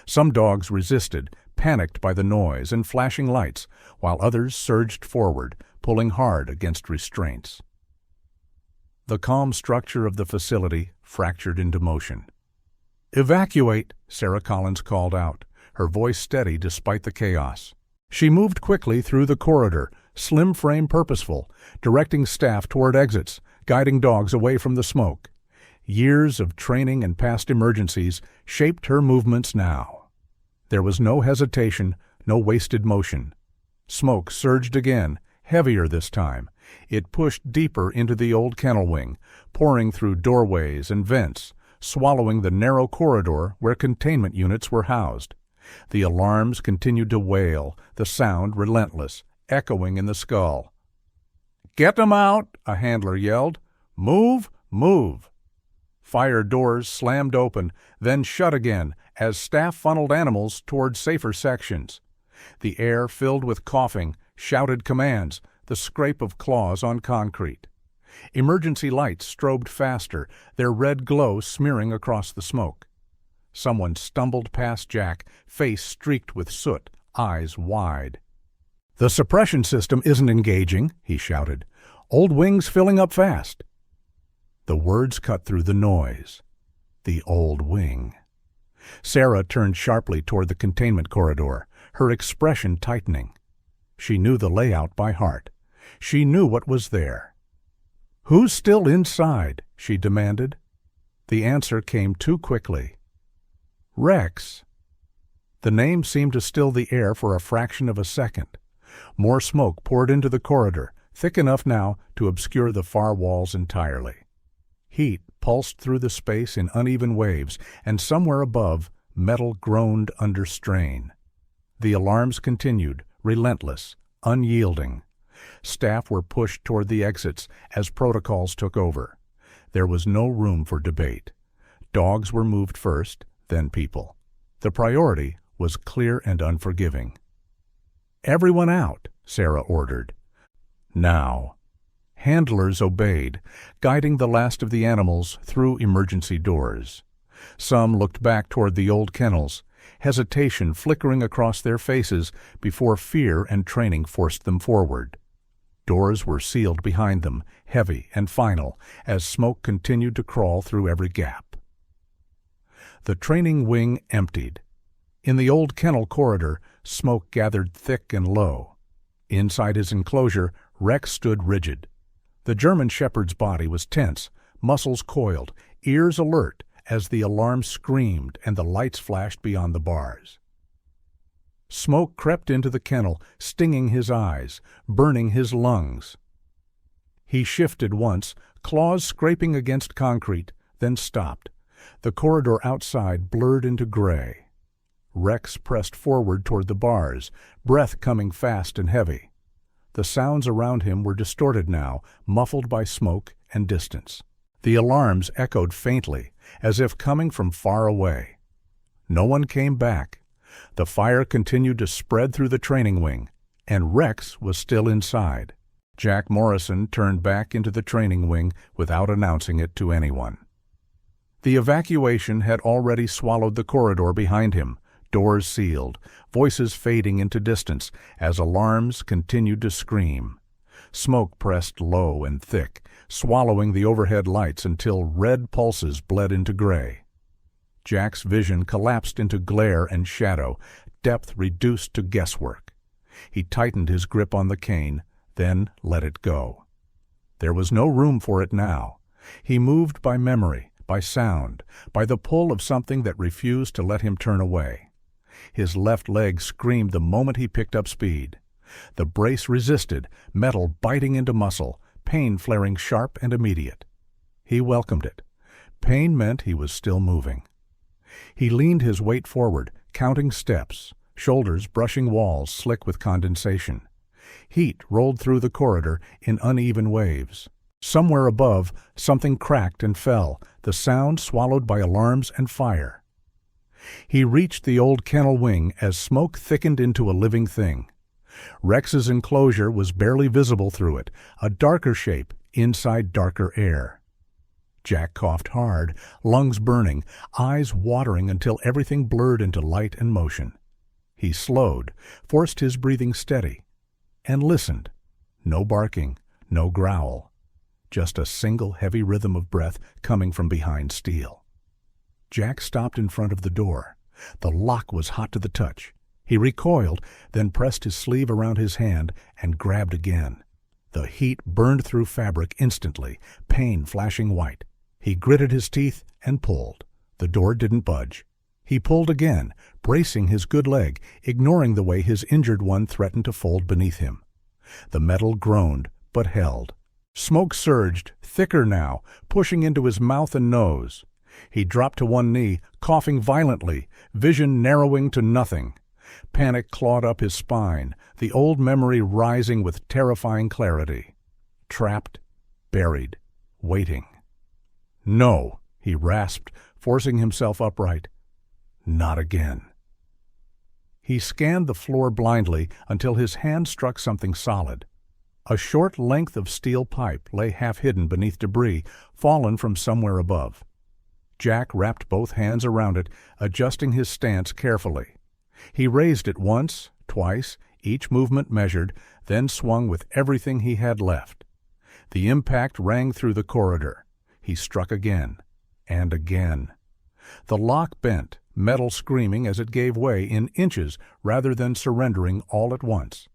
Some dogs resisted, panicked by the noise and flashing lights, while others surged forward, pulling hard against restraints. The calm structure of the facility fractured into motion. "Evacuate," Sarah Collins called out, her voice steady despite the chaos. She moved quickly through the corridor, slim frame purposeful, directing staff toward exits, guiding dogs away from the smoke. Years of training and past emergencies shaped her movements now. There was no hesitation, no wasted motion. Smoke surged again, heavier this time. It pushed deeper into the old kennel wing, pouring through doorways and vents, swallowing the narrow corridor where containment units were housed. The alarms continued to wail, the sound relentless, echoing in the skull. "Get them out!" a handler yelled. "Move! Move!" Fire doors slammed open, then shut again as staff funneled animals toward safer sections. The air filled with coughing, shouted commands, the scrape of claws on concrete. Emergency lights strobed faster, their red glow smearing across the smoke. Someone stumbled past Jack, face streaked with soot, eyes wide. "The suppression system isn't engaging," he shouted. "Old wing's filling up fast." The words cut through the noise. The old wing. Sarah turned sharply toward the containment corridor, her expression tightening. She knew the layout by heart. She knew what was there. "Who's still inside?" she demanded. The answer came too quickly. "Rex." The name seemed to still the air for a fraction of a second. More smoke poured into the corridor, thick enough now to obscure the far walls entirely. Heat pulsed through the space in uneven waves, and somewhere above, metal groaned under strain. The alarms continued, relentless, unyielding. Staff were pushed toward the exits as protocols took over. There was no room for debate. Dogs were moved first, then people. The priority was clear and unforgiving. "Everyone out," Sarah ordered. "Now." Handlers obeyed, guiding the last of the animals through emergency doors. Some looked back toward the old kennels, hesitation flickering across their faces before fear and training forced them forward. Doors were sealed behind them, heavy and final, as smoke continued to crawl through every gap. The training wing emptied. In the old kennel corridor, smoke gathered thick and low. Inside his enclosure, Rex stood rigid. The German shepherd's body was tense, muscles coiled, ears alert as the alarm screamed and the lights flashed beyond the bars. Smoke crept into the kennel, stinging his eyes, burning his lungs. He shifted once, claws scraping against concrete, then stopped. The corridor outside blurred into gray. Rex pressed forward toward the bars, breath coming fast and heavy. The sounds around him were distorted now, muffled by smoke and distance. The alarms echoed faintly, as if coming from far away. No one came back. The fire continued to spread through the training wing, and Rex was still inside. Jack Morrison turned back into the training wing without announcing it to anyone. The evacuation had already swallowed the corridor behind him, doors sealed, voices fading into distance as alarms continued to scream. Smoke pressed low and thick, swallowing the overhead lights until red pulses bled into gray. Jack's vision collapsed into glare and shadow, depth reduced to guesswork. He tightened his grip on the cane, then let it go. There was no room for it now. He moved by memory, by sound, by the pull of something that refused to let him turn away. His left leg screamed the moment he picked up speed. The brace resisted, metal biting into muscle, pain flaring sharp and immediate. He welcomed it. Pain meant he was still moving. He leaned his weight forward, counting steps, shoulders brushing walls slick with condensation. Heat rolled through the corridor in uneven waves. Somewhere above, something cracked and fell, the sound swallowed by alarms and fire. He reached the old kennel wing as smoke thickened into a living thing. Rex's enclosure was barely visible through it, a darker shape inside darker air. Jack coughed hard, lungs burning, eyes watering until everything blurred into light and motion. He slowed, forced his breathing steady, and listened. No barking, no growl. Just a single heavy rhythm of breath coming from behind steel. Jack stopped in front of the door. The lock was hot to the touch. He recoiled, then pressed his sleeve around his hand and grabbed again. The heat burned through fabric instantly, pain flashing white. He gritted his teeth and pulled. The door didn't budge. He pulled again, bracing his good leg, ignoring the way his injured one threatened to fold beneath him. The metal groaned, but held. Smoke surged, thicker now, pushing into his mouth and nose. He dropped to one knee, coughing violently, vision narrowing to nothing. Panic clawed up his spine, the old memory rising with terrifying clarity. Trapped, buried, waiting. "No," he rasped, forcing himself upright. "Not again." He scanned the floor blindly until his hand struck something solid. A short length of steel pipe lay half-hidden beneath debris fallen from somewhere above. Jack wrapped both hands around it, adjusting his stance carefully. He raised it once, twice, each movement measured, then swung with everything he had left. The impact rang through the corridor. He struck again, and again. The lock bent, metal screaming as it gave way in inches rather than surrendering all at once.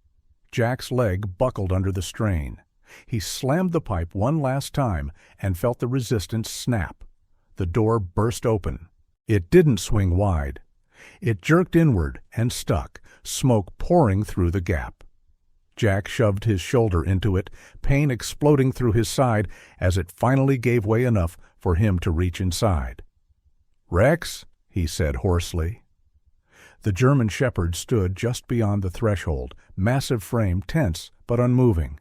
Jack's leg buckled under the strain. He slammed the pipe one last time and felt the resistance snap. The door burst open. It didn't swing wide. It jerked inward and stuck, smoke pouring through the gap. Jack shoved his shoulder into it, pain exploding through his side as it finally gave way enough for him to reach inside. "Rex," he said hoarsely. The German shepherd stood just beyond the threshold, massive frame tense but unmoving.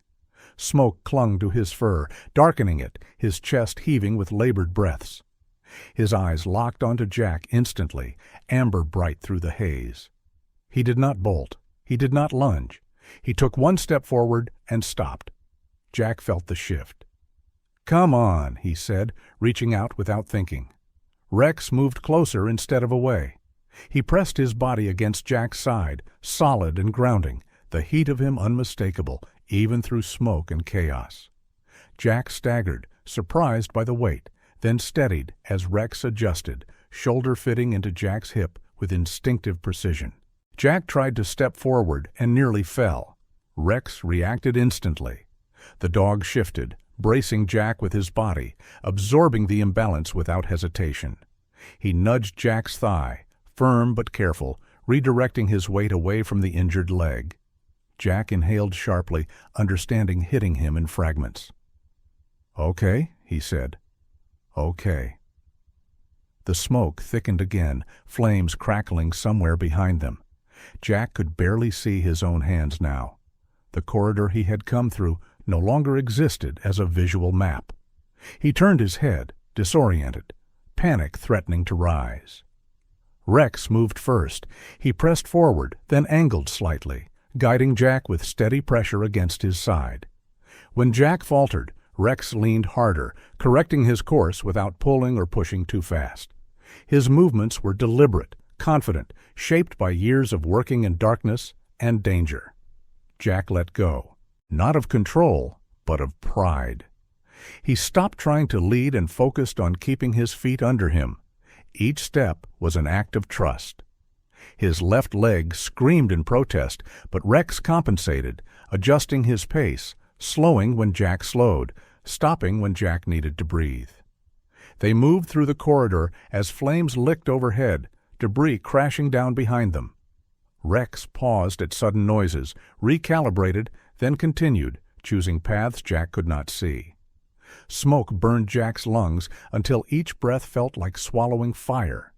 Smoke clung to his fur, darkening it, his chest heaving with labored breaths. His eyes locked onto Jack instantly, amber bright through the haze. He did not bolt. He did not lunge. He took one step forward and stopped. Jack felt the shift. "Come on," he said, reaching out without thinking. Rex moved closer instead of away. He pressed his body against Jack's side, solid and grounding, the heat of him unmistakable, even through smoke and chaos. Jack staggered, surprised by the weight, then steadied as Rex adjusted, shoulder fitting into Jack's hip with instinctive precision. Jack tried to step forward and nearly fell. Rex reacted instantly. The dog shifted, bracing Jack with his body, absorbing the imbalance without hesitation. He nudged Jack's thigh, firm but careful, redirecting his weight away from the injured leg. Jack inhaled sharply, understanding hitting him in fragments. "Okay," he said. "Okay." The smoke thickened again, flames crackling somewhere behind them. Jack could barely see his own hands now. The corridor he had come through no longer existed as a visual map. He turned his head, disoriented, panic threatening to rise. Rex moved first. He pressed forward, then angled slightly, guiding Jack with steady pressure against his side. When Jack faltered, Rex leaned harder, correcting his course without pulling or pushing too fast. His movements were deliberate, confident, shaped by years of working in darkness and danger. Jack let go, not of control, but of pride. He stopped trying to lead and focused on keeping his feet under him. Each step was an act of trust. His left leg screamed in protest, but Rex compensated, adjusting his pace, slowing when Jack slowed, stopping when Jack needed to breathe. They moved through the corridor as flames licked overhead, debris crashing down behind them. Rex paused at sudden noises, recalibrated, then continued, choosing paths Jack could not see. Smoke burned Jack's lungs until each breath felt like swallowing fire.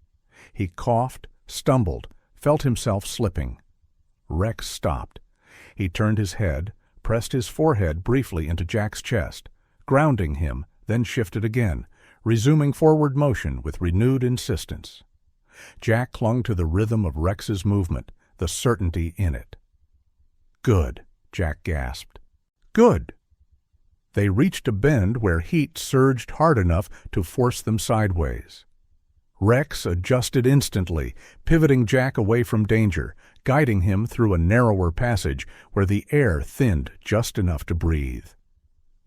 He coughed, stumbled, felt himself slipping. Rex stopped. He turned his head, pressed his forehead briefly into Jack's chest, grounding him, then shifted again, resuming forward motion with renewed insistence. Jack clung to the rhythm of Rex's movement, the certainty in it. "Good," Jack gasped. "Good." They reached a bend where heat surged hard enough to force them sideways. Rex adjusted instantly, pivoting Jack away from danger, guiding him through a narrower passage where the air thinned just enough to breathe.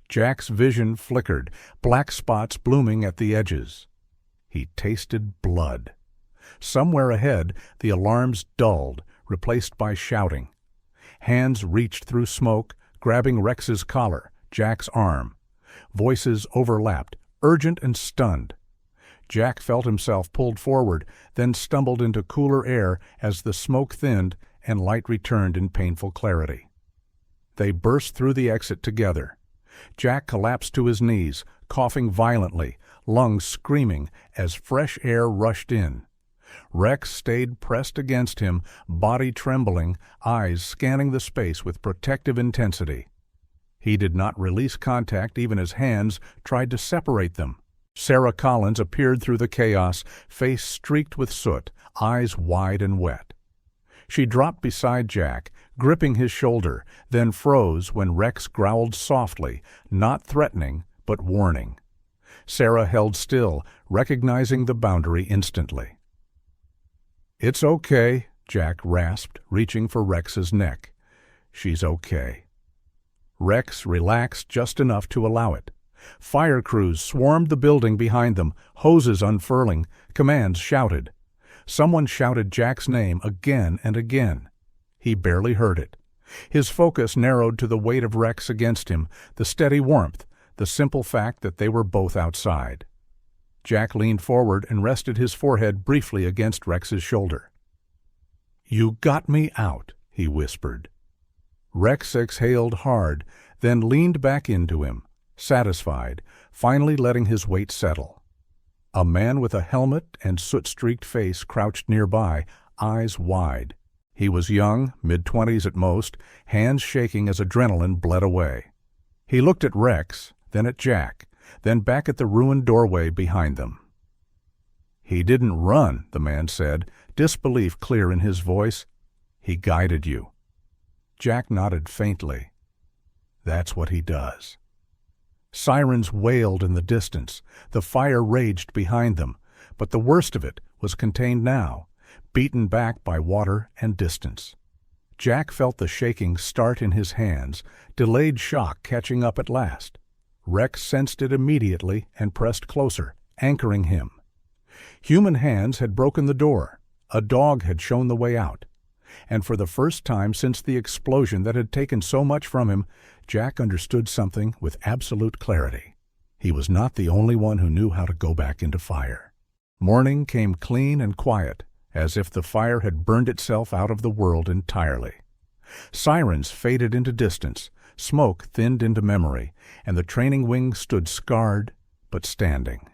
Jack's vision flickered, black spots blooming at the edges. He tasted blood. Somewhere ahead, the alarms dulled, replaced by shouting. Hands reached through smoke, grabbing Rex's collar, Jack's arm. Voices overlapped, urgent and stunned. Jack felt himself pulled forward, then stumbled into cooler air as the smoke thinned and light returned in painful clarity. They burst through the exit together. Jack collapsed to his knees, coughing violently, lungs screaming as fresh air rushed in. Rex stayed pressed against him, body trembling, eyes scanning the space with protective intensity. He did not release contact even as hands tried to separate them. Sarah Collins appeared through the chaos, face streaked with soot, eyes wide and wet. She dropped beside Jack, gripping his shoulder, then froze when Rex growled softly, not threatening, but warning. Sarah held still, recognizing the boundary instantly. "It's okay," Jack rasped, reaching for Rex's neck. "She's okay." Rex relaxed just enough to allow it. Fire crews swarmed the building behind them, hoses unfurling, commands shouted. Someone shouted Jack's name again and again. He barely heard it. His focus narrowed to the weight of Rex against him, the steady warmth, the simple fact that they were both outside. Jack leaned forward and rested his forehead briefly against Rex's shoulder. "You got me out," he whispered. Rex exhaled hard, then leaned back into him, satisfied, finally letting his weight settle. A man with a helmet and soot-streaked face crouched nearby, eyes wide. He was young, mid-20s at most, hands shaking as adrenaline bled away. He looked at Rex, then at Jack, then back at the ruined doorway behind them. "He didn't run," the man said, disbelief clear in his voice. "He guided you." Jack nodded faintly. "That's what he does." Sirens wailed in the distance. The fire raged behind them, but the worst of it was contained now, beaten back by water and distance. Jack felt the shaking start in his hands, delayed shock catching up at last. Rex sensed it immediately and pressed closer, anchoring him. Human hands had broken the door. A dog had shown the way out. And for the first time since the explosion that had taken so much from him, Jack understood something with absolute clarity. He was not the only one who knew how to go back into fire. Morning came clean and quiet, as if the fire had burned itself out of the world entirely. Sirens faded into distance, smoke thinned into memory, and the training wing stood scarred but standing.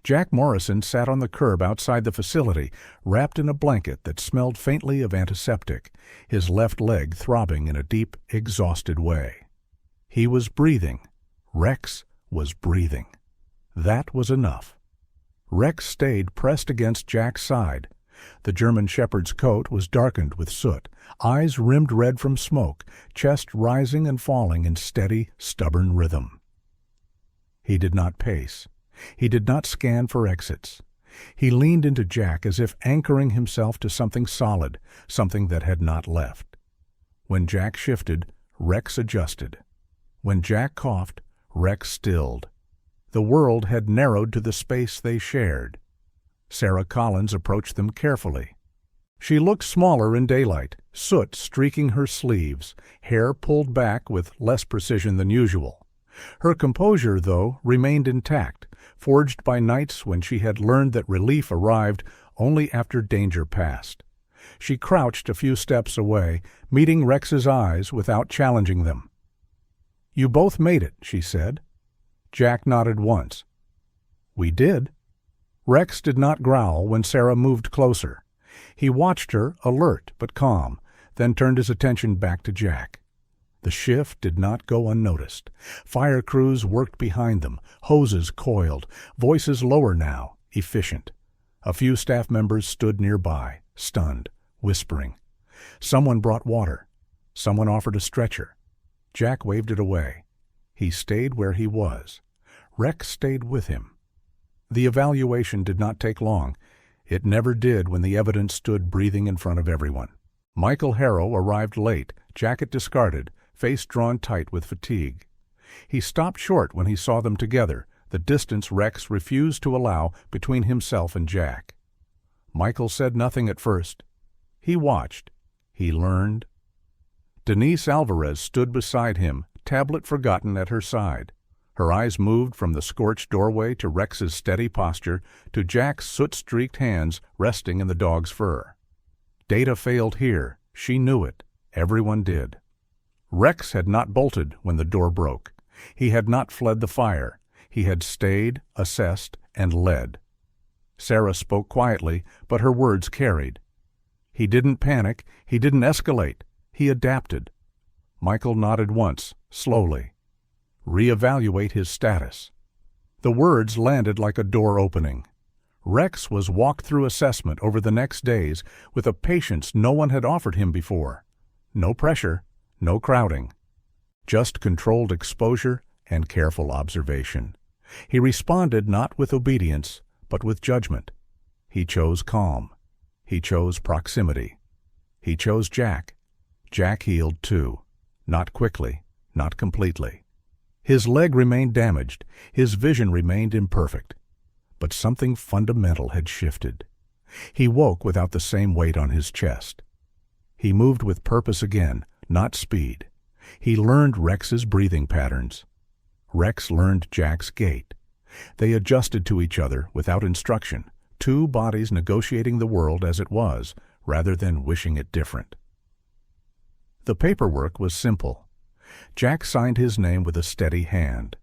Jack Morrison sat on the curb outside the facility, wrapped in a blanket that smelled faintly of antiseptic, his left leg throbbing in a deep, exhausted way. He was breathing. Rex was breathing. That was enough. Rex stayed pressed against Jack's side. The German shepherd's coat was darkened with soot, eyes rimmed red from smoke, chest rising and falling in steady, stubborn rhythm. He did not pace. He did not scan for exits. He leaned into Jack as if anchoring himself to something solid, something that had not left. When Jack shifted, Rex adjusted. When Jack coughed, Rex stilled. The world had narrowed to the space they shared. Sarah Collins approached them carefully. She looked smaller in daylight, soot streaking her sleeves, hair pulled back with less precision than usual. Her composure, though, remained intact, forged by nights when she had learned that relief arrived only after danger passed. She crouched a few steps away, meeting Rex's eyes without challenging them. "You both made it," she said. Jack nodded once. "We did." Rex did not growl when Sarah moved closer. He watched her, alert but calm, then turned his attention back to Jack. The shift did not go unnoticed. Fire crews worked behind them, hoses coiled, voices lower now, efficient. A few staff members stood nearby, stunned, whispering. Someone brought water. Someone offered a stretcher. Jack waved it away. He stayed where he was. Rex stayed with him. The evaluation did not take long. It never did when the evidence stood breathing in front of everyone. Michael Harrow arrived late, jacket discarded, face drawn tight with fatigue. He stopped short when he saw them together, the distance Rex refused to allow between himself and Jack. Michael said nothing at first. He watched. He learned. Denise Alvarez stood beside him, tablet forgotten at her side. Her eyes moved from the scorched doorway to Rex's steady posture to Jack's soot-streaked hands resting in the dog's fur. Data failed here. She knew it. Everyone did. Rex had not bolted when the door broke. He had not fled the fire. He had stayed, assessed, and led. Sarah spoke quietly, but her words carried. He didn't panic. He didn't escalate. He adapted. Michael nodded once, slowly. Reevaluate his status. The words landed like a door opening. Rex was walked through assessment over the next days with a patience no one had offered him before. No pressure, no crowding. Just controlled exposure and careful observation. He responded not with obedience, but with judgment. He chose calm. He chose proximity. He chose Jack. Jack healed too. Not quickly, not completely. His leg remained damaged. His vision remained imperfect. But something fundamental had shifted. He woke without the same weight on his chest. He moved with purpose again, not speed. He learned Rex's breathing patterns. Rex learned Jack's gait. They adjusted to each other without instruction, two bodies negotiating the world as it was, rather than wishing it different. The paperwork was simple. Jack signed his name with a steady hand.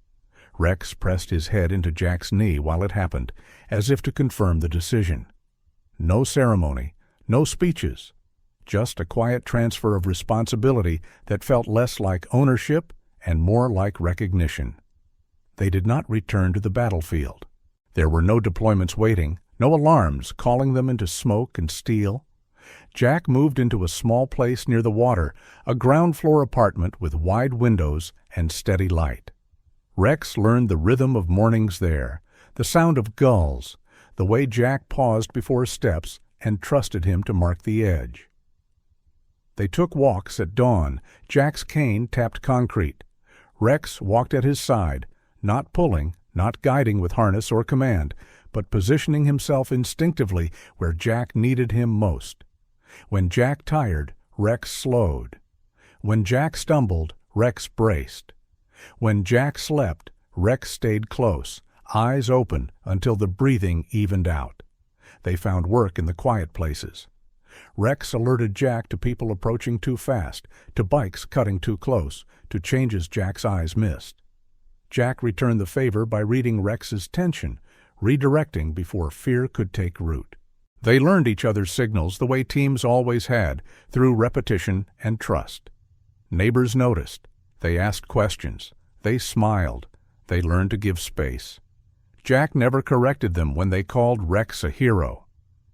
Rex pressed his head into Jack's knee while it happened, as if to confirm the decision. No ceremony, no speeches, just a quiet transfer of responsibility that felt less like ownership and more like recognition. They did not return to the battlefield. There were no deployments waiting, no alarms calling them into smoke and steel. Jack moved into a small place near the water, a ground-floor apartment with wide windows and steady light. Rex learned the rhythm of mornings there, the sound of gulls, the way Jack paused before steps and trusted him to mark the edge. They took walks at dawn. Jack's cane tapped concrete. Rex walked at his side, not pulling, not guiding with harness or command, but positioning himself instinctively where Jack needed him most. When Jack tired, Rex slowed. When Jack stumbled, Rex braced. When Jack slept, Rex stayed close, eyes open until the breathing evened out. They found work in the quiet places. Rex alerted Jack to people approaching too fast, to bikes cutting too close, to changes Jack's eyes missed. Jack returned the favor by reading Rex's tension, redirecting before fear could take root. They learned each other's signals the way teams always had, through repetition and trust. Neighbors noticed. They asked questions. They smiled. They learned to give space. Jack never corrected them when they called Rex a hero.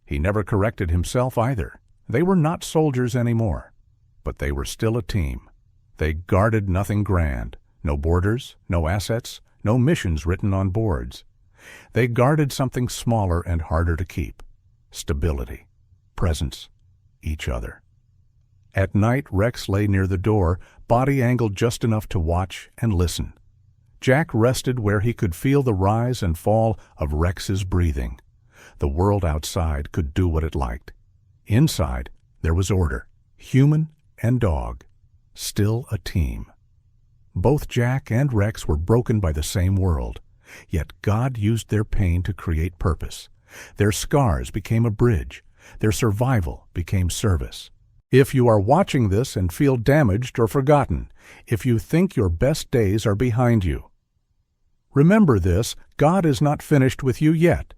He never corrected himself either. They were not soldiers anymore. But they were still a team. They guarded nothing grand. No borders, no assets, no missions written on boards. They guarded something smaller and harder to keep. Stability, presence, each other. At night, Rex lay near the door, body angled just enough to watch and listen. Jack rested where he could feel the rise and fall of Rex's breathing. The world outside could do what it liked. Inside, there was order, human and dog, still a team. Both Jack and Rex were broken by the same world, yet God used their pain to create purpose. Their scars became a bridge. Their survival became service. If you are watching this and feel damaged or forgotten, if you think your best days are behind you, remember this: God is not finished with you yet.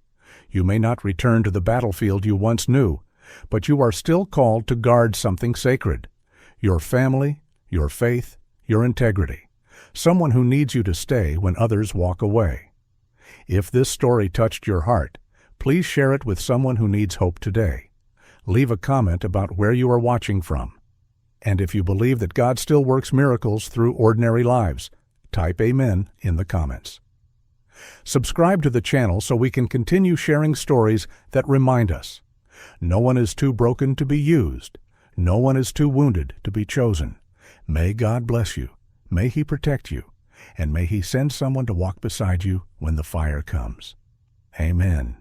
You may not return to the battlefield you once knew, but you are still called to guard something sacred: your family, your faith, your integrity, someone who needs you to stay when others walk away. If this story touched your heart, please share it with someone who needs hope today. Leave a comment about where you are watching from. And if you believe that God still works miracles through ordinary lives, type Amen in the comments. Subscribe to the channel so we can continue sharing stories that remind us: no one is too broken to be used. No one is too wounded to be chosen. May God bless you. May He protect you. And may He send someone to walk beside you when the fire comes. Amen.